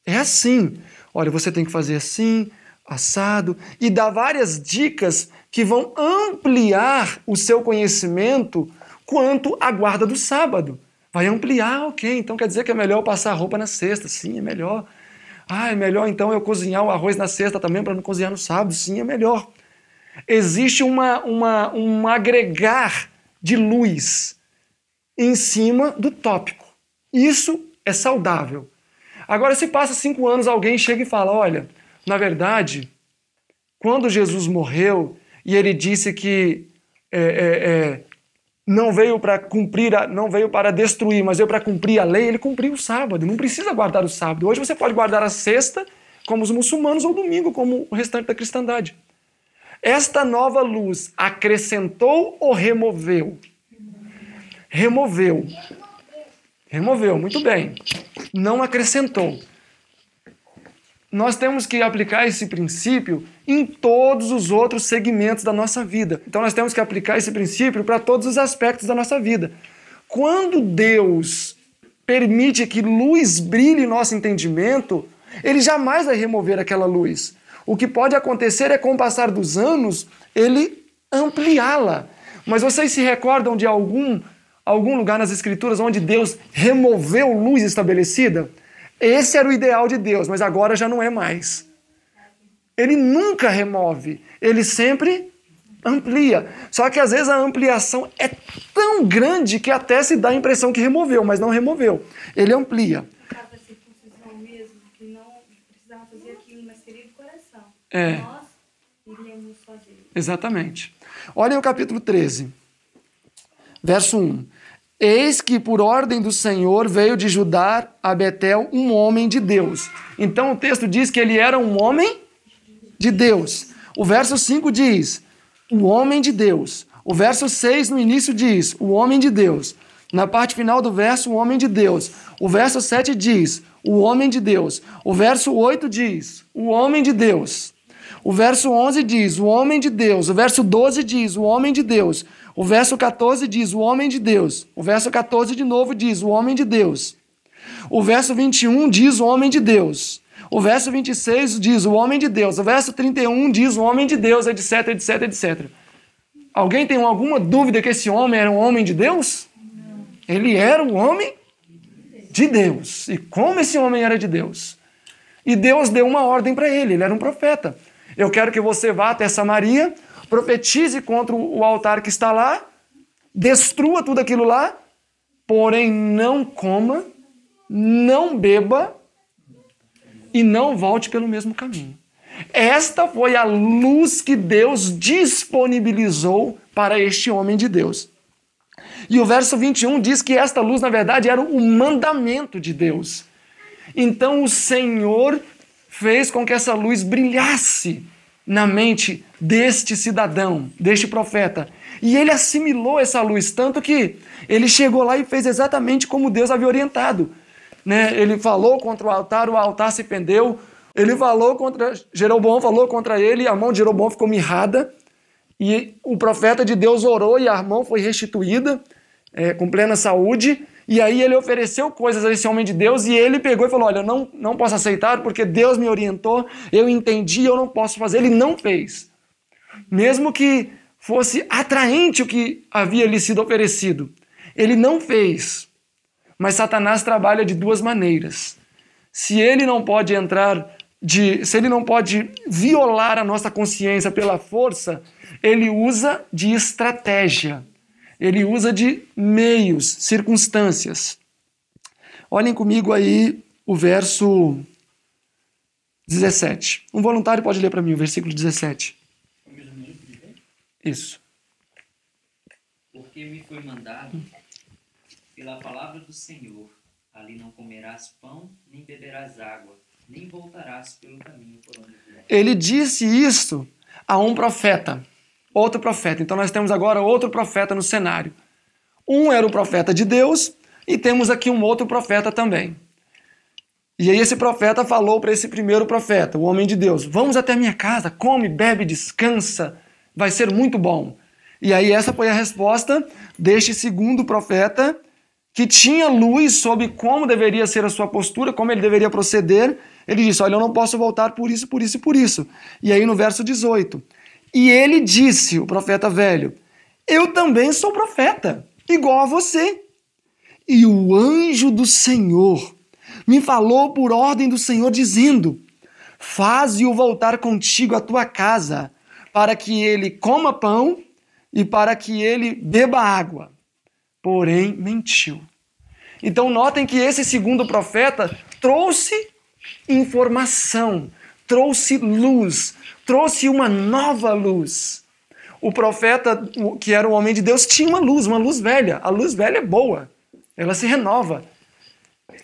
é assim. Olha, você tem que fazer assim, assado, e dá várias dicas que vão ampliar o seu conhecimento quanto à guarda do sábado. Vai ampliar, ok, então quer dizer que é melhor passar a roupa na sexta? Sim, é melhor. É melhor então eu cozinhar o arroz na sexta também para não cozinhar no sábado? Sim, é melhor. Existe um agregar de luz em cima do tópico. Isso é saudável. Agora, se passa 5 anos, alguém chega e fala, olha, na verdade, quando Jesus morreu e ele disse que não veio para cumprir, não veio para destruir, mas veio para cumprir a lei, ele cumpriu o sábado, não precisa guardar o sábado. Hoje você pode guardar a sexta, como os muçulmanos, ou domingo, como o restante da cristandade. Esta nova luz acrescentou ou removeu? Removeu. Removeu, muito bem. Não acrescentou. Nós temos que aplicar esse princípio em todos os outros segmentos da nossa vida. Então nós temos que aplicar esse princípio para todos os aspectos da nossa vida. Quando Deus permite que luz brilhe em nosso entendimento, Ele jamais vai remover aquela luz. O que pode acontecer é, com o passar dos anos, Ele ampliá-la. Mas vocês se recordam de algum lugar nas Escrituras onde Deus removeu luz estabelecida? Esse era o ideal de Deus, mas agora já não é mais. Ele nunca remove, ele sempre amplia. Só que às vezes a ampliação é tão grande que até se dá a impressão que removeu, mas não removeu. Ele amplia. Cada circuncisão mesmo, que não precisava fazer aquilo, mas seria do coração. Nós iríamos fazer. Exatamente. Olhem o capítulo 13, verso 1. Eis que por ordem do Senhor veio de Judá a Betel um homem de Deus. Então o texto diz que ele era um homem de Deus. O verso 5 diz, o homem de Deus. O verso 6 no início diz, o homem de Deus. Na parte final do verso, o homem de Deus. O verso 7 diz, o homem de Deus. O verso 8 diz, o homem de Deus. O verso 11 diz, o homem de Deus. O verso 12 diz, o homem de Deus. O verso 14 diz, o homem de Deus. O verso 14 de novo diz, o homem de Deus. O verso 21 diz, o homem de Deus. O verso 26 diz, o homem de Deus. O verso 31 diz, o homem de Deus, etc, etc, etc. Alguém tem alguma dúvida que esse homem era um homem de Deus? Não. Ele era um homem de Deus. E como esse homem era de Deus? E Deus deu uma ordem para ele, ele era um profeta. Eu quero que você vá até Samaria, profetize contra o altar que está lá, destrua tudo aquilo lá, porém não coma, não beba e não volte pelo mesmo caminho. Esta foi a luz que Deus disponibilizou para este homem de Deus. E o verso 21 diz que esta luz, na verdade, era o mandamento de Deus. Então o Senhor fez com que essa luz brilhasse na mente deste cidadão, deste profeta. E ele assimilou essa luz, tanto que ele chegou lá e fez exatamente como Deus havia orientado. Ele falou contra o altar se pendeu. Ele falou contra Jeroboão, falou contra ele, a mão de Jeroboão ficou mirrada, e o profeta de Deus orou e a mão foi restituída, com plena saúde, e aí ele ofereceu coisas a esse homem de Deus, e ele pegou e falou, olha, eu não posso aceitar, porque Deus me orientou, eu entendi, eu não posso fazer. Ele não fez. Mesmo que fosse atraente o que havia lhe sido oferecido, ele não fez. Mas Satanás trabalha de duas maneiras. Se ele não pode violar a nossa consciência pela força, ele usa de estratégia. Ele usa de meios, circunstâncias. Olhem comigo aí o verso 17. Um voluntário pode ler para mim o versículo 17. Isso. Porque me foi mandado pela palavra do Senhor, ali não comerás pão, nem beberás água, nem voltarás pelo caminho por onde vier. Ele disse isso a um profeta, outro profeta. Então nós temos agora outro profeta no cenário. Um era o profeta de Deus e temos aqui um outro profeta também. E aí esse profeta falou para esse primeiro profeta, o homem de Deus, vamos até minha casa, come, bebe, descansa, vai ser muito bom. E aí essa foi a resposta deste segundo profeta, que tinha luz sobre como deveria ser a sua postura, como ele deveria proceder. Ele disse, olha, eu não posso voltar por isso, por isso e por isso. E aí no verso 18, e ele disse, o profeta velho, eu também sou profeta, igual a você. E o anjo do Senhor me falou por ordem do Senhor, dizendo, faze-o voltar contigo à tua casa, para que ele coma pão e para que ele beba água. Porém, mentiu. Então, notem que esse segundo profeta trouxe informação, trouxe luz, trouxe uma nova luz. O profeta, que era o homem de Deus, tinha uma luz velha. A luz velha é boa, ela se renova.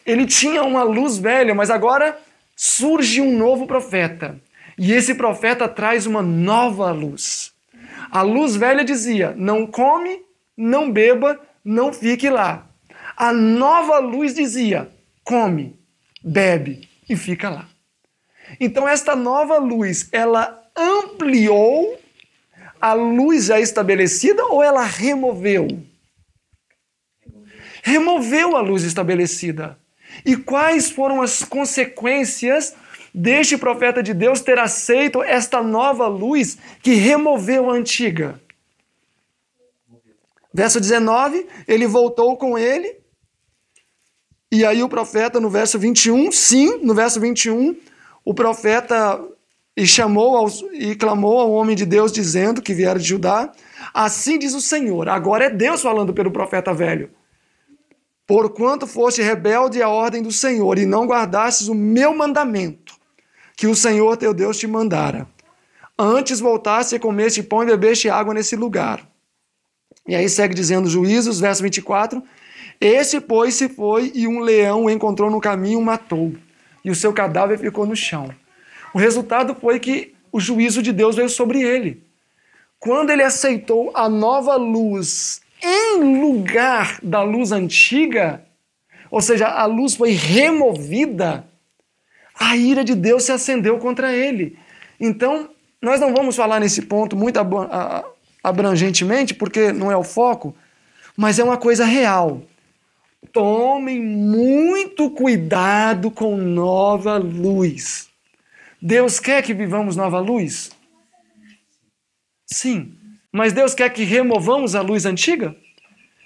Ele tinha uma luz velha, mas agora surge um novo profeta. E esse profeta traz uma nova luz. A luz velha dizia, não come, não beba, não fique lá. A nova luz dizia, come, bebe e fica lá. Então esta nova luz, ela ampliou a luz já estabelecida ou ela removeu? Removeu a luz estabelecida. E quais foram as consequências deste profeta de Deus ter aceito esta nova luz que removeu a antiga? Verso 19, ele voltou com ele, e aí o profeta no verso 21, no verso 21, o profeta e clamou ao homem de Deus dizendo, que viera de Judá, assim diz o Senhor, agora é Deus falando pelo profeta velho, porquanto foste rebelde à ordem do Senhor e não guardastes o meu mandamento, que o Senhor teu Deus te mandara. Antes voltaste e comeste pão e bebeste água nesse lugar. E aí segue dizendo Juízos, verso 24, este, pois, se foi e um leão o encontrou no caminho e o matou, e o seu cadáver ficou no chão. O resultado foi que o juízo de Deus veio sobre ele. Quando ele aceitou a nova luz em lugar da luz antiga, ou seja, a luz foi removida, a ira de Deus se acendeu contra ele. Então, nós não vamos falar nesse ponto muito abrangentemente, porque não é o foco, mas é uma coisa real. Tomem muito cuidado com nova luz. Deus quer que vivamos nova luz? Sim. Mas Deus quer que removamos a luz antiga?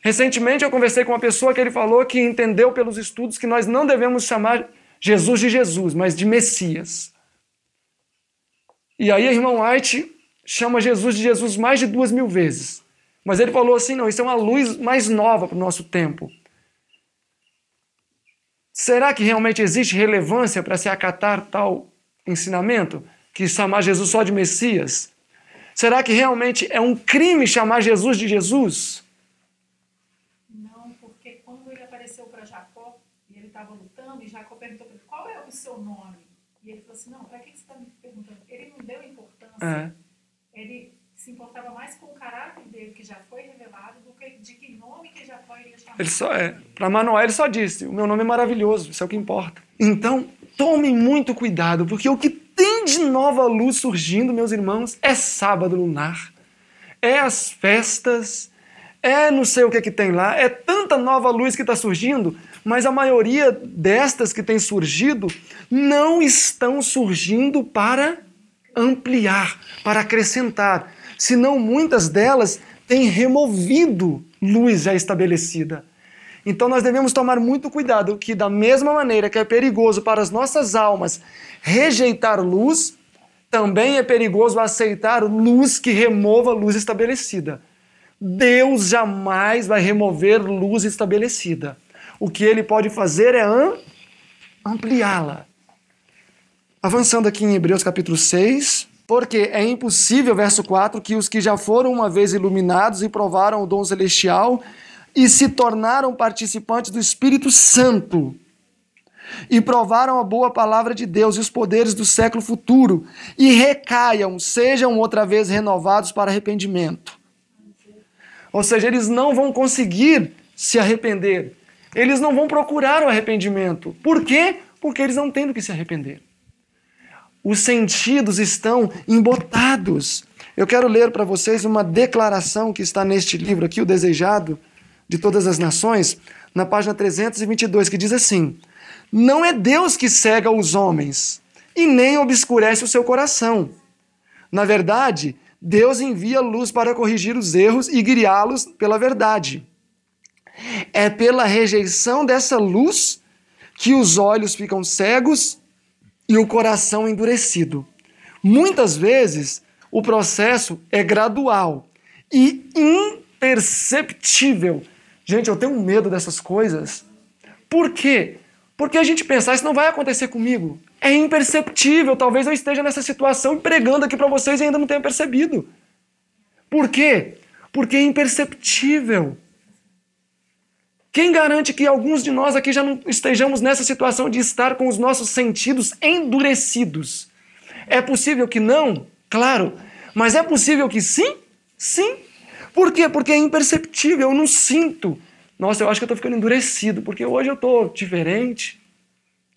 Recentemente eu conversei com uma pessoa que ele falou que entendeu pelos estudos que nós não devemos chamar Jesus de Jesus, mas de Messias. E aí, irmão White chama Jesus de Jesus mais de 2.000 vezes. Mas ele falou assim, não, isso é uma luz mais nova para o nosso tempo. Será que realmente existe relevância para se acatar tal ensinamento? Que chamar Jesus só de Messias? Será que realmente é um crime chamar Jesus de Jesus? Não, porque quando ele apareceu para Jacó, e ele estava lutando, e Jacó perguntou para ele, qual é o seu nome? E ele falou assim, não, para que você está me perguntando? Ele não deu importância. Ele se importava mais com o caráter dele, que já foi revelado, do que de que nome que Jacó iria chamar. Para Manoel ele só disse, o meu nome é maravilhoso, isso é o que importa. Então, tomem muito cuidado, porque o que tem de nova luz surgindo, meus irmãos, é sábado lunar, é as festas, é não sei o que tem lá, é tanta nova luz que está surgindo, mas a maioria destas que tem surgido não estão surgindo para ampliar, para acrescentar, senão muitas delas têm removido luz já estabelecida. Então nós devemos tomar muito cuidado que da mesma maneira que é perigoso para as nossas almas rejeitar luz, também é perigoso aceitar luz que remova luz estabelecida. Deus jamais vai remover luz estabelecida. O que ele pode fazer é ampliá-la. Avançando aqui em Hebreus capítulo 6, porque é impossível, verso 4, que os que já foram uma vez iluminados e provaram o dom celestial e se tornaram participantes do Espírito Santo e provaram a boa palavra de Deus e os poderes do século futuro e recaiam, sejam outra vez renovados para arrependimento. Ou seja, eles não vão conseguir se arrepender. Eles não vão procurar o arrependimento. Por quê? Porque eles não têm do que se arrepender. Os sentidos estão embotados. Eu quero ler para vocês uma declaração que está neste livro aqui, O Desejado de Todas as Nações, na página 322, que diz assim: não é Deus que cega os homens e nem obscurece o seu coração. Na verdade, Deus envia luz para corrigir os erros e guiá-los pela verdade. É pela rejeição dessa luz que os olhos ficam cegos e o coração endurecido. Muitas vezes, o processo é gradual e imperceptível. Gente, eu tenho medo dessas coisas. Por quê? Porque a gente pensa, isso não vai acontecer comigo. É imperceptível. Talvez eu esteja nessa situação e pregando aqui para vocês e ainda não tenha percebido. Por quê? Porque é imperceptível. Quem garante que alguns de nós aqui já não estejamos nessa situação de estar com os nossos sentidos endurecidos? É possível que não? Claro. Mas é possível que sim? Sim. Por quê? Porque é imperceptível, eu não sinto. Nossa, eu acho que eu estou ficando endurecido, porque hoje eu estou diferente.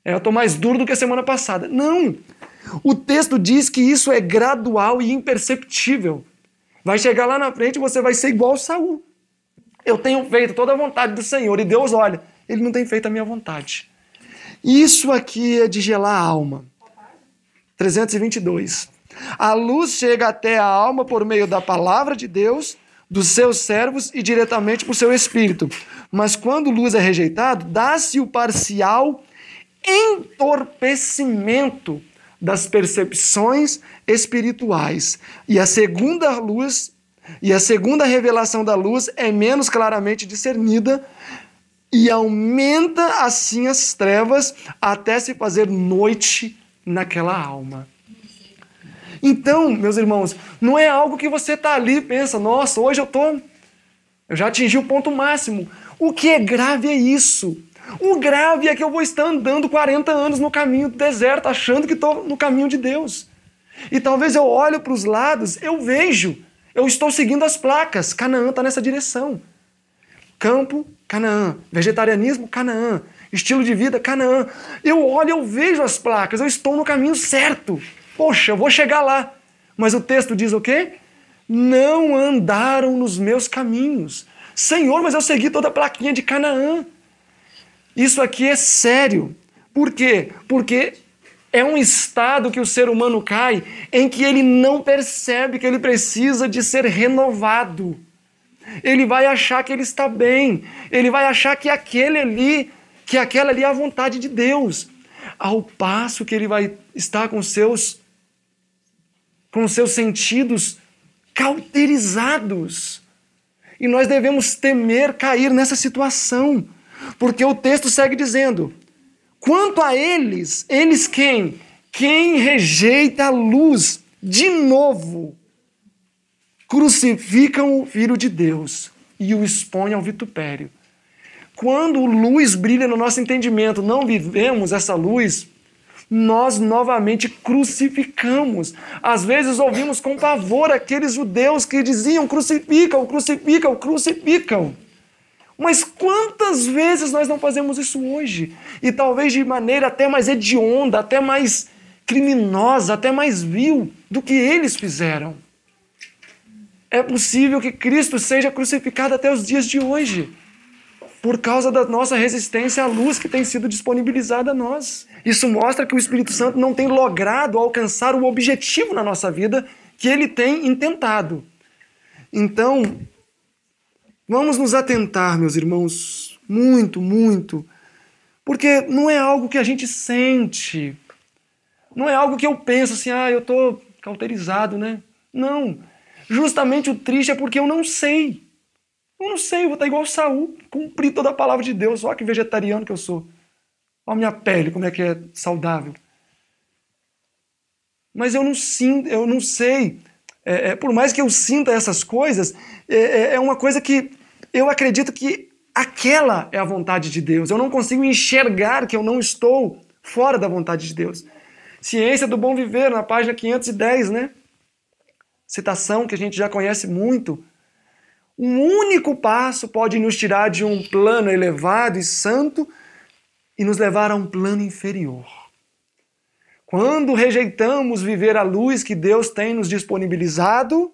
Eu estou mais duro do que a semana passada. Não! O texto diz que isso é gradual e imperceptível. Vai chegar lá na frente e você vai ser igual Saul. Eu tenho feito toda a vontade do Senhor e Deus olha, ele não tem feito a minha vontade. Isso aqui é de gelar a alma. 322. A luz chega até a alma por meio da palavra de Deus, dos seus servos e diretamente por seu espírito. Mas quando luz é rejeitado, dá-se o parcial entorpecimento das percepções espirituais. E a segunda revelação da luz é menos claramente discernida e aumenta assim as trevas até se fazer noite naquela alma. Então, meus irmãos, não é algo que você está ali e pensa, nossa, hoje eu já atingi o ponto máximo. O que é grave é isso. O grave é que eu vou estar andando 40 anos no caminho do deserto, achando que estou no caminho de Deus. E talvez eu olho para os lados, eu estou seguindo as placas, Canaã está nessa direção. Campo, Canaã. Vegetarianismo, Canaã. Estilo de vida, Canaã. Eu olho, eu vejo as placas, eu estou no caminho certo. Poxa, eu vou chegar lá. Mas o texto diz o quê? Não andaram nos meus caminhos. Senhor, mas eu segui toda a plaquinha de Canaã. Isso aqui é sério. Por quê? Porque é um estado que o ser humano cai em que ele não percebe que ele precisa de ser renovado. Ele vai achar que ele está bem. Ele vai achar que aquela ali é a vontade de Deus. Ao passo que ele vai estar com seus sentidos cauterizados. E nós devemos temer cair nessa situação. Porque o texto segue dizendo, quanto a eles quem? Quem rejeita a luz, de novo, crucificam o Filho de Deus e o expõem ao vitupério. Quando luz brilha no nosso entendimento, não vivemos essa luz, nós novamente crucificamos. Às vezes ouvimos com pavor aqueles judeus que diziam crucificam, crucificam, crucificam. Mas quantas vezes nós não fazemos isso hoje? E talvez de maneira até mais hedionda, até mais criminosa, até mais vil do que eles fizeram. É possível que Cristo seja crucificado até os dias de hoje, por causa da nossa resistência à luz que tem sido disponibilizada a nós. Isso mostra que o Espírito Santo não tem logrado alcançar o objetivo na nossa vida que ele tem intentado. Então, vamos nos atentar, meus irmãos, muito, muito, porque não é algo que a gente sente, não é algo que eu penso assim, eu estou cauterizado, né? Não. Justamente o triste é porque eu não sei. Eu não sei, eu vou estar igual Saul, cumprir toda a palavra de Deus. Olha que vegetariano que eu sou. Olha a minha pele, como é que é saudável. Mas eu não sinto, eu não sei. Por mais que eu sinta essas coisas, é uma coisa que eu acredito que aquela é a vontade de Deus. Eu não consigo enxergar que eu não estou fora da vontade de Deus. Ciência do Bom Viver, na página 510, né? Citação que a gente já conhece muito. Um único passo pode nos tirar de um plano elevado e santo e nos levar a um plano inferior. Quando rejeitamos viver a luz que Deus tem nos disponibilizado,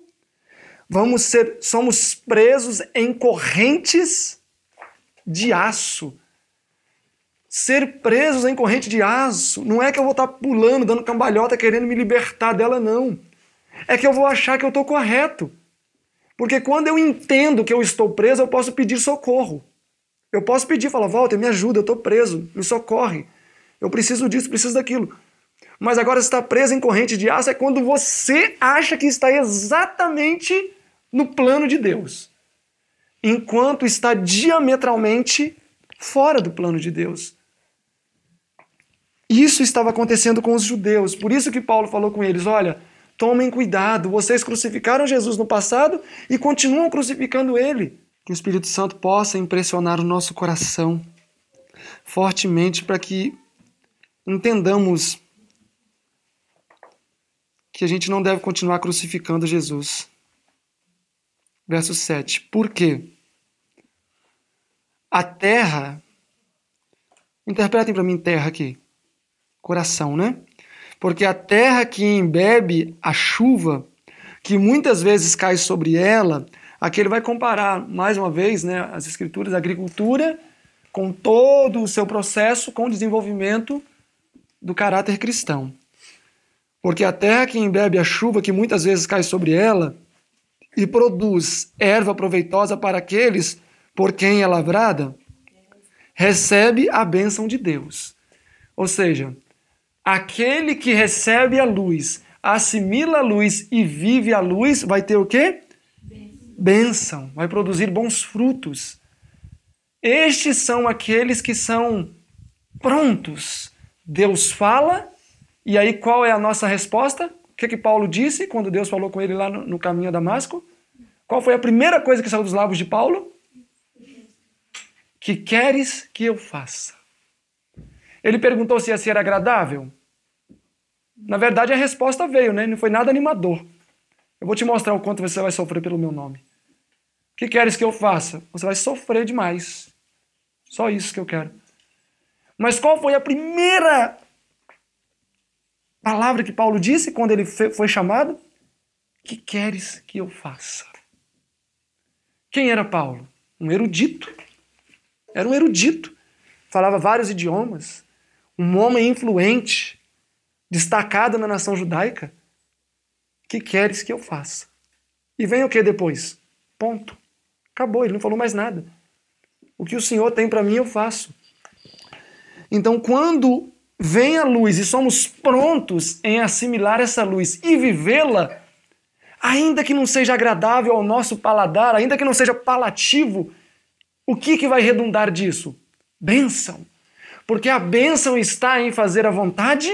somos presos em correntes de aço. Ser presos em corrente de aço não é que eu vou estar pulando, dando cambalhota, querendo me libertar dela, não. É que eu vou achar que eu estou correto. Porque quando eu entendo que eu estou preso, eu posso pedir socorro. Eu posso pedir, falar, Walter, me ajuda, eu estou preso, me socorre. Eu preciso disso, preciso daquilo. Mas agora estar preso em corrente de aço é quando você acha que está exatamente no plano de Deus, enquanto está diametralmente fora do plano de Deus. Isso estava acontecendo com os judeus. Por isso que Paulo falou com eles, olha, tomem cuidado, vocês crucificaram Jesus no passado e continuam crucificando ele. Que o Espírito Santo possa impressionar o nosso coração fortemente para que entendamos que a gente não deve continuar crucificando Jesus. Verso 7. Por quê? A terra, interpretem para mim terra aqui, coração, né? Porque a terra que embebe a chuva, que muitas vezes cai sobre ela, aqui ele vai comparar, mais uma vez, né, as escrituras, a agricultura, com todo o seu processo, com o desenvolvimento do caráter cristão. Porque a terra que embebe a chuva, que muitas vezes cai sobre ela, e produz erva proveitosa para aqueles por quem é lavrada, recebe a bênção de Deus. Ou seja, aquele que recebe a luz, assimila a luz e vive a luz, vai ter o quê? Bênção. Vai produzir bons frutos. Estes são aqueles que são prontos. Deus fala, e aí qual é a nossa resposta? O que Paulo disse quando Deus falou com ele lá no caminho a Damasco? Qual foi a primeira coisa que saiu dos lábios de Paulo? Que queres que eu faça? Ele perguntou se ia ser agradável? Na verdade, a resposta veio, né? Não foi nada animador. Eu vou te mostrar o quanto você vai sofrer pelo meu nome. que queres que eu faça? Você vai sofrer demais. Só isso que eu quero. Mas qual foi a primeira palavra que Paulo disse quando ele foi chamado? O que queres que eu faça? Quem era Paulo? Um erudito. Era um erudito. Falava vários idiomas. Um homem influente, destacado na nação judaica. O que queres que eu faça? E vem o que depois? Ponto. Acabou, ele não falou mais nada. O que o Senhor tem para mim, eu faço. Então, quando vem a luz e somos prontos em assimilar essa luz e vivê-la, ainda que não seja agradável ao nosso paladar, ainda que não seja palativo, o que vai redundar disso? Bênção. Porque a bênção está em fazer a vontade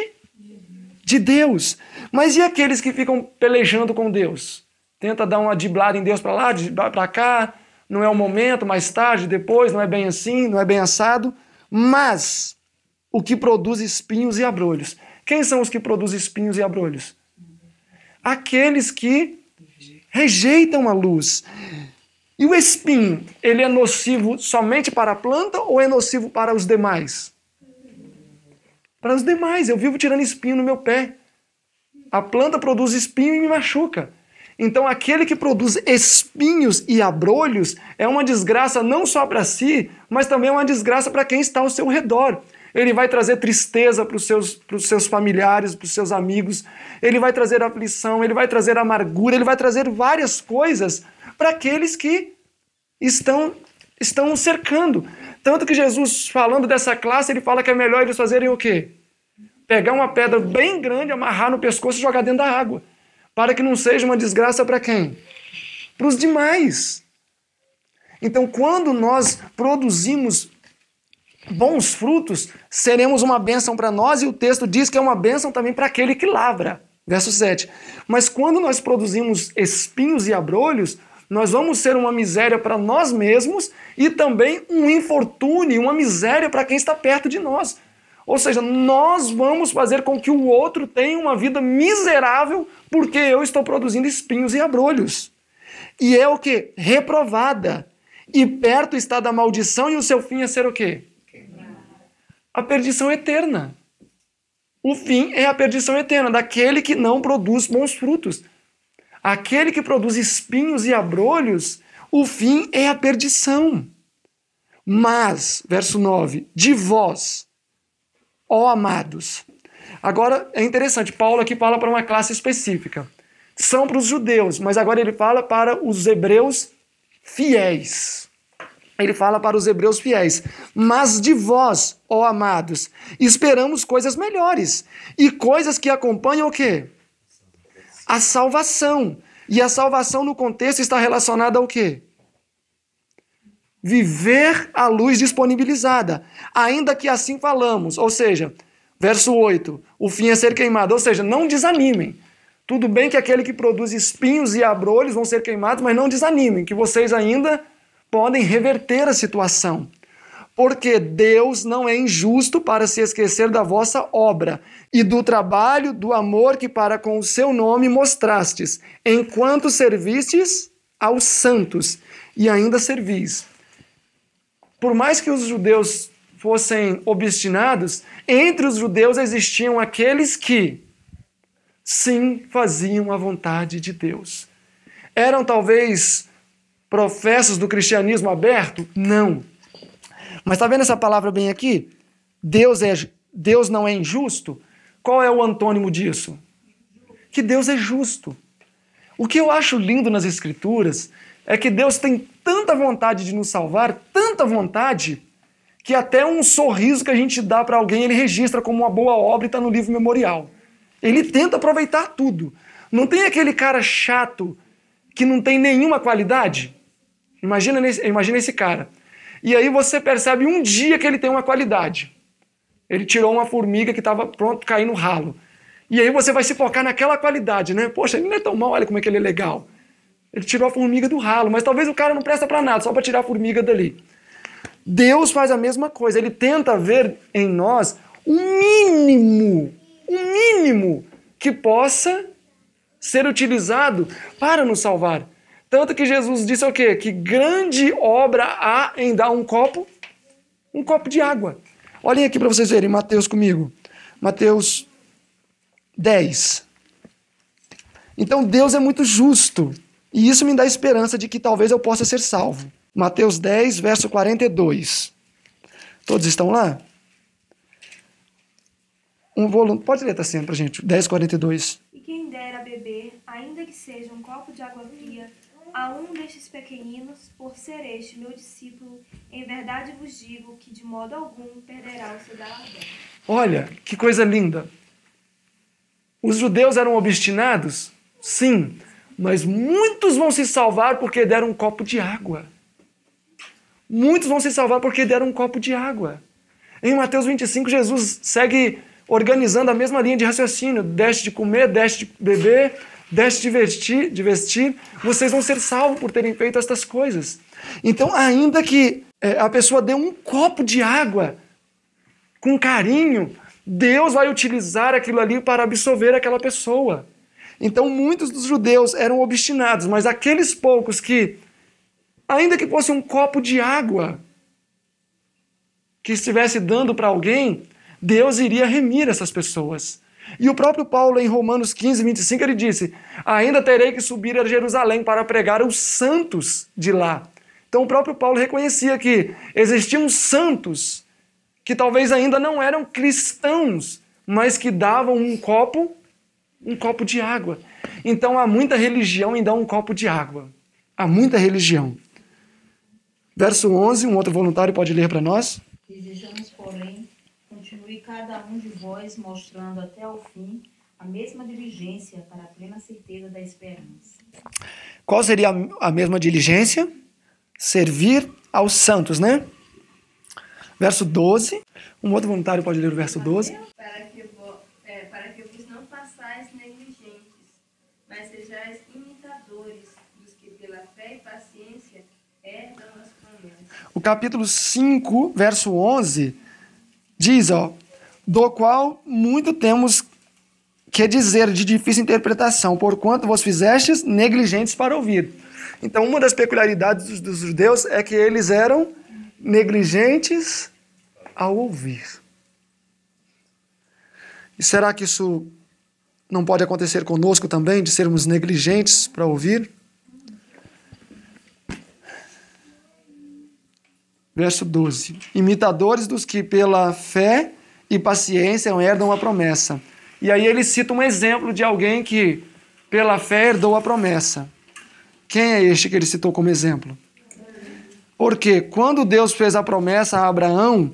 de Deus. Mas e aqueles que ficam pelejando com Deus? Tenta dar uma driblada em Deus para lá, para cá, não é o momento, mais tarde, depois, não é bem assim, não é bem assado. Mas o que produz espinhos e abrolhos. Quem são os que produzem espinhos e abrolhos? Aqueles que rejeitam a luz. E o espinho, ele é nocivo somente para a planta ou é nocivo para os demais? Para os demais. Eu vivo tirando espinho no meu pé. A planta produz espinho e me machuca. Então aquele que produz espinhos e abrolhos é uma desgraça não só para si, mas também é uma desgraça para quem está ao seu redor. Ele vai trazer tristeza para os seus familiares, para os seus amigos, ele vai trazer aflição, ele vai trazer amargura, ele vai trazer várias coisas para aqueles que estão cercando. Tanto que Jesus, falando dessa classe, ele fala que é melhor eles fazerem o quê? Pegar uma pedra bem grande, amarrar no pescoço e jogar dentro da água. Para que não seja uma desgraça para quem? Para os demais. Então, quando nós produzimos bons frutos, seremos uma bênção para nós, e o texto diz que é uma bênção também para aquele que lavra. Verso 7. Mas quando nós produzimos espinhos e abrolhos, nós vamos ser uma miséria para nós mesmos e também um infortúnio, uma miséria para quem está perto de nós. Ou seja, nós vamos fazer com que o outro tenha uma vida miserável porque eu estou produzindo espinhos e abrolhos. E é o quê? Reprovada. E perto está da maldição e o seu fim é ser o quê? A perdição eterna. O fim é a perdição eterna daquele que não produz bons frutos. Aquele que produz espinhos e abrolhos, o fim é a perdição. Mas, verso 9, de vós, ó amados. Agora é interessante, Paulo aqui fala para uma classe específica. São para os judeus, mas agora ele fala para os hebreus fiéis. Ele fala para os hebreus fiéis. Mas de vós, ó amados, esperamos coisas melhores. E coisas que acompanham o quê? A salvação. E a salvação no contexto está relacionada ao quê? Viver a luz disponibilizada, ainda que assim falamos. Ou seja, verso 8, o fim é ser queimado. Ou seja, não desanimem. Tudo bem que aquele que produz espinhos e abrolhos vão ser queimados, mas não desanimem, que vocês ainda podem reverter a situação. Porque Deus não é injusto para se esquecer da vossa obra e do trabalho, do amor que para com o seu nome mostrastes, enquanto servistes aos santos e ainda servis. Por mais que os judeus fossem obstinados, entre os judeus existiam aqueles que, sim, faziam a vontade de Deus. Eram talvez professos do cristianismo aberto? Não. Mas está vendo essa palavra bem aqui? Deus não é injusto? Qual é o antônimo disso? Que Deus é justo. O que eu acho lindo nas Escrituras é que Deus tem tanta vontade de nos salvar, tanta vontade, que até um sorriso que a gente dá para alguém, ele registra como uma boa obra e está no livro memorial. Ele tenta aproveitar tudo. Não tem aquele cara chato que não tem nenhuma qualidade? Imagina esse cara. E aí você percebe um dia que ele tem uma qualidade. Ele tirou uma formiga que estava pronto a cair no ralo. E aí você vai se focar naquela qualidade, né? Poxa, ele não é tão mal, olha como é que ele é legal. Ele tirou a formiga do ralo, mas talvez o cara não presta para nada, só para tirar a formiga dali. Deus faz a mesma coisa. Ele tenta ver em nós o mínimo que possa ser utilizado para nos salvar. Tanto que Jesus disse o quê? Que grande obra há em dar um copo de água. Olhem aqui para vocês verem, Mateus comigo. Mateus 10. Então Deus é muito justo. E isso me dá esperança de que talvez eu possa ser salvo. Mateus 10, verso 42. Todos estão lá? Pode ler, Tassiano, para a gente. 10, 42. E quem dera beber, ainda que seja um copo de água fria, a um destes pequeninos, por ser este meu discípulo, em verdade vos digo que de modo algum perderá o seu galardão. Olha, que coisa linda. Os judeus eram obstinados? Sim, mas muitos vão se salvar porque deram um copo de água. Muitos vão se salvar porque deram um copo de água. Em Mateus 25, Jesus segue organizando a mesma linha de raciocínio. Deste de comer, deste de beber, deste de vestir. Vocês vão ser salvos por terem feito estas coisas. Então, ainda que a pessoa dê um copo de água com carinho, Deus vai utilizar aquilo ali para absolver aquela pessoa. Então, muitos dos judeus eram obstinados, mas aqueles poucos que, ainda que fosse um copo de água que estivesse dando para alguém, Deus iria remir essas pessoas. E o próprio Paulo, em Romanos 15, 25, ele disse: ainda terei que subir a Jerusalém para pregar aos santos de lá. Então o próprio Paulo reconhecia que existiam santos que talvez ainda não eram cristãos, mas que davam um copo de água. Então há muita religião em dar um copo de água. Há muita religião. Verso 11, um outro voluntário pode ler para nós. Desejamos, porém, continue cada um de vós mostrando até ao fim a mesma diligência para a plena certeza da esperança. Qual seria a mesma diligência? Servir aos santos, né? Verso 12. Um outro voluntário pode ler o verso 12. Para que vos não façais negligentes, mas sejais imitadores dos que pela fé e paciência herdam as promessas. O capítulo 5, verso 11, diz, do qual muito temos que dizer de difícil interpretação, porquanto vos fizestes negligentes para ouvir. Então, uma das peculiaridades dos judeus é que eles eram negligentes ao ouvir. E será que isso não pode acontecer conosco também, de sermos negligentes para ouvir? Verso 12. Imitadores dos que pela fé e paciência herdam a promessa. E aí ele cita um exemplo de alguém que pela fé herdou a promessa. Quem é este que ele citou como exemplo? Porque quando Deus fez a promessa a Abraão,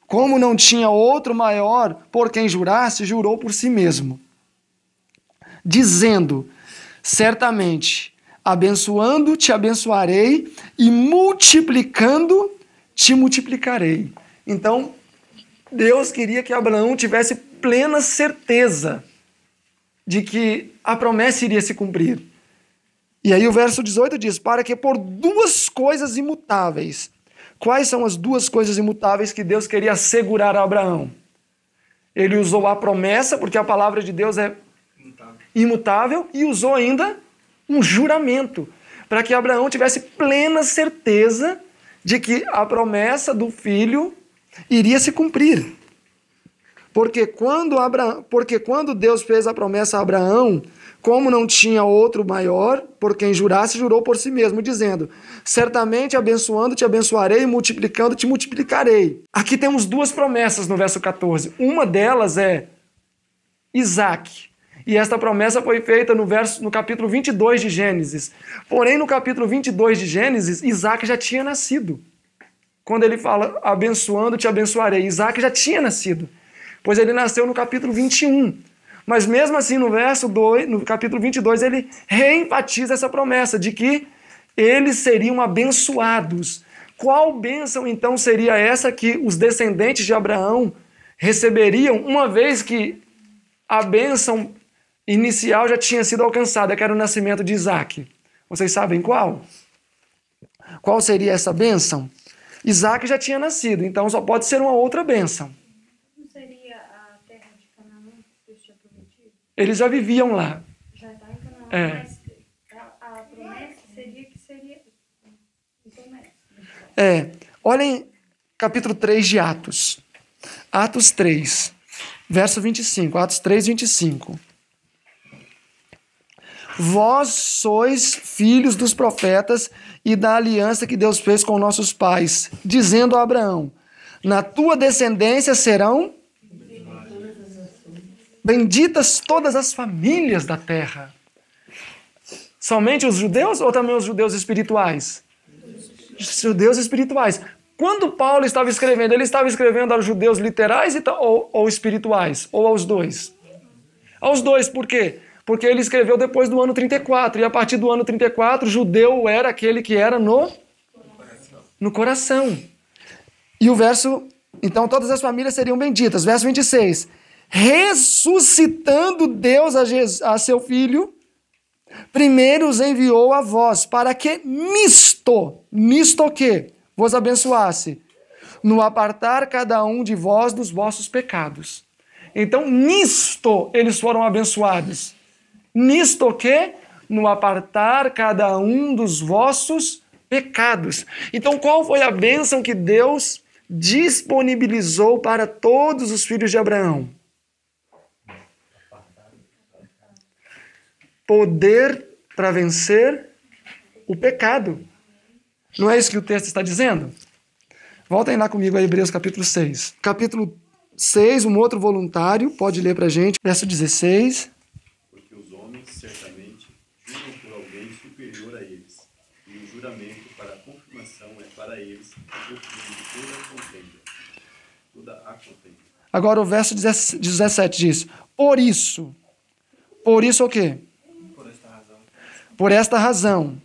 como não tinha outro maior por quem jurasse, jurou por si mesmo, dizendo: certamente, abençoando te abençoarei e multiplicando te multiplicarei. Então, Deus queria que Abraão tivesse plena certeza de que a promessa iria se cumprir. E aí o verso 18 diz: para que por duas coisas imutáveis. Quais são as duas coisas imutáveis que Deus queria assegurar a Abraão? Ele usou a promessa, porque a palavra de Deus é imutável, e usou ainda um juramento, para que Abraão tivesse plena certeza de que a promessa do filho iria se cumprir. Porque quando Deus fez a promessa a Abraão, como não tinha outro maior por quem jurasse, jurou por si mesmo, dizendo: certamente abençoando te abençoarei, multiplicando te multiplicarei. Aqui temos duas promessas no verso 14. Uma delas é Isaac. E esta promessa foi feita no capítulo 22 de Gênesis. Porém, no capítulo 22 de Gênesis, Isaac já tinha nascido. Quando ele fala, abençoando te abençoarei, Isaac já tinha nascido, pois ele nasceu no capítulo 21. Mas mesmo assim, no capítulo 22, ele reenfatiza essa promessa de que eles seriam abençoados. Qual bênção, então, seria essa que os descendentes de Abraão receberiam, uma vez que a bênção inicial já tinha sido alcançada, que era o nascimento de Isaac? Vocês sabem qual? Qual seria essa bênção? Isaac já tinha nascido, então só pode ser uma outra bênção. Não seria a terra de Canaã que Deus tinha prometido? Eles já viviam lá. Já está em Canaã, É. mas a promessa seria Olhem capítulo 3 de Atos. Atos 3, verso 25. Atos 3, 25. Vós sois filhos dos profetas e da aliança que Deus fez com nossos pais, dizendo a Abraão, na tua descendência serão benditas todas as famílias da terra. Somente os judeus ou também os judeus espirituais? Os judeus espirituais. Quando Paulo estava escrevendo, ele estava escrevendo aos judeus literais ou espirituais? Ou aos dois? Aos dois, por quê? Porque ele escreveu depois do ano 34, e a partir do ano 34, judeu era aquele que era no coração. E o verso, então todas as famílias seriam benditas. Verso 26, ressuscitando Deus a seu Filho, primeiro os enviou a vós, para que misto o quê? Vos abençoasse, no apartar cada um de vós dos vossos pecados. Então, nisto eles foram abençoados. Nisto o quê? No apartar cada um dos vossos pecados. Então, qual foi a bênção que Deus disponibilizou para todos os filhos de Abraão? Poder para vencer o pecado. Não é isso que o texto está dizendo? Voltem lá comigo a Hebreus capítulo 6. Capítulo 6, um outro voluntário, pode ler para a gente, verso 16. Porque os homens certamente juram por alguém superior a eles, e o juramento para a confirmação é para eles o fim de toda a contenda. Agora o verso 17 diz, por isso o quê? Por esta razão,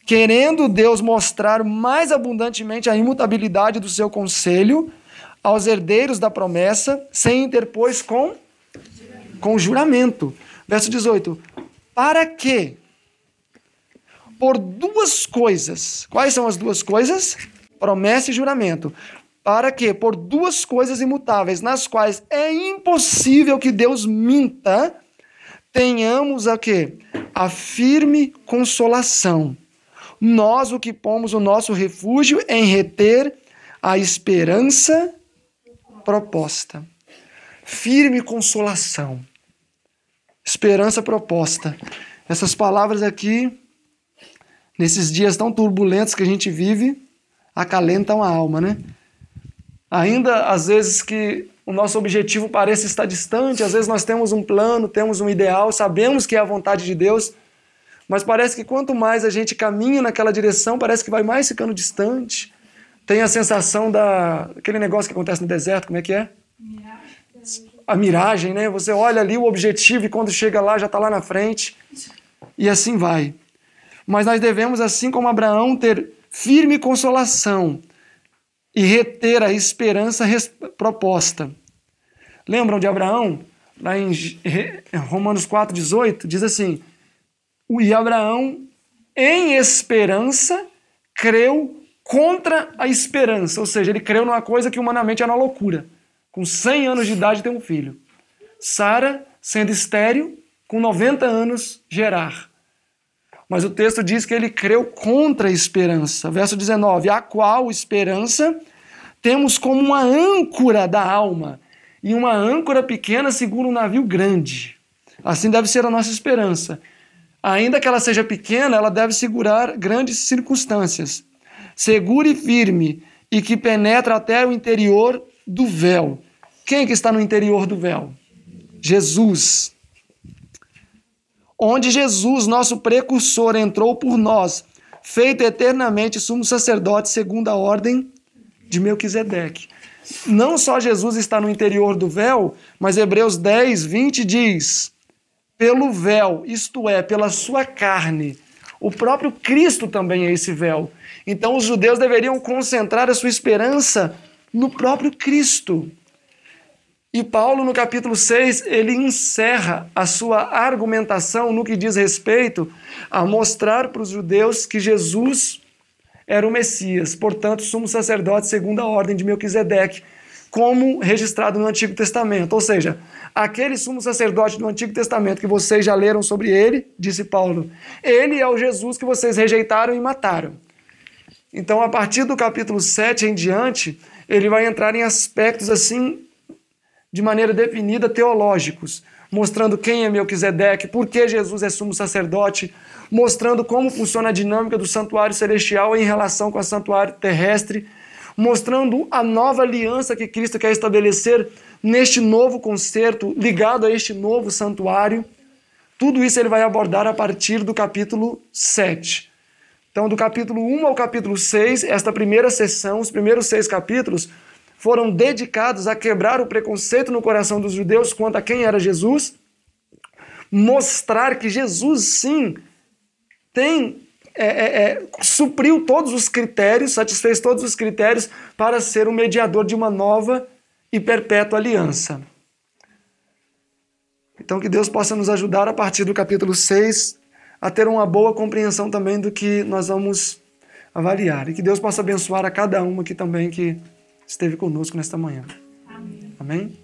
querendo Deus mostrar mais abundantemente a imutabilidade do seu conselho aos herdeiros da promessa, sem interpôs com juramento. Verso 18. Para que, por duas coisas, quais são as duas coisas? Promessa e juramento. Para que, por duas coisas imutáveis, nas quais é impossível que Deus minta, tenhamos a quê? A firme consolação. Nós o que pomos o nosso refúgio em reter a esperança proposta. Firme consolação. Esperança proposta. Essas palavras aqui, nesses dias tão turbulentos que a gente vive, acalentam a alma, né? Ainda às vezes que o nosso objetivo parece estar distante, às vezes nós temos um plano, temos um ideal, sabemos que é a vontade de Deus, mas parece que quanto mais a gente caminha naquela direção, parece que vai mais ficando distante. Tem a sensação daquele negócio que acontece no deserto, como é que é? A miragem, né? Você olha ali o objetivo e quando chega lá já está lá na frente. E assim vai. Mas nós devemos, assim como Abraão, ter firme consolação e reter a esperança proposta. Lembram de Abraão? Lá em Romanos 4,18, diz assim, e Abraão, em esperança, creu contra a esperança. Ou seja, ele creu numa coisa que humanamente era uma loucura. Com 100 anos de idade ter um filho. Sara, sendo estéril, com 90 anos, gerar. Mas o texto diz que ele creu contra a esperança. Verso 19, a qual esperança temos como uma âncora da alma, e uma âncora pequena segura um navio grande. Assim deve ser a nossa esperança. Ainda que ela seja pequena, ela deve segurar grandes circunstâncias. Segura e firme, e que penetra até o interior do véu. Quem que está no interior do véu? Jesus. Onde Jesus, nosso precursor, entrou por nós, feito eternamente sumo sacerdote segundo a ordem de Melquisedeque. Não só Jesus está no interior do véu, mas Hebreus 10, 20 diz, pelo véu, isto é, pela sua carne. O próprio Cristo também é esse véu. Então os judeus deveriam concentrar a sua esperança no próprio Cristo. E Paulo, no capítulo 6, ele encerra a sua argumentação no que diz respeito a mostrar para os judeus que Jesus era o Messias, portanto, sumo sacerdote segundo a ordem de Melquisedeque, como registrado no Antigo Testamento. Ou seja, aquele sumo sacerdote do Antigo Testamento que vocês já leram sobre ele, disse Paulo, ele é o Jesus que vocês rejeitaram e mataram. Então, a partir do capítulo 7 em diante, ele vai entrar em aspectos assim, de maneira definida, teológicos, mostrando quem é Melquisedeque, por que Jesus é sumo sacerdote, mostrando como funciona a dinâmica do santuário celestial em relação com o santuário terrestre, mostrando a nova aliança que Cristo quer estabelecer neste novo concerto, ligado a este novo santuário. Tudo isso ele vai abordar a partir do capítulo 7. Então, do capítulo 1 ao capítulo 6, esta primeira sessão, os primeiros 6 capítulos, foram dedicados a quebrar o preconceito no coração dos judeus quanto a quem era Jesus, mostrar que Jesus, sim, supriu todos os critérios, satisfez todos os critérios para ser o mediador de uma nova e perpétua aliança. Então, que Deus possa nos ajudar a partir do capítulo 6 a ter uma boa compreensão também do que nós vamos avaliar. E que Deus possa abençoar a cada um aqui também que esteve conosco nesta manhã. Amém? Amém?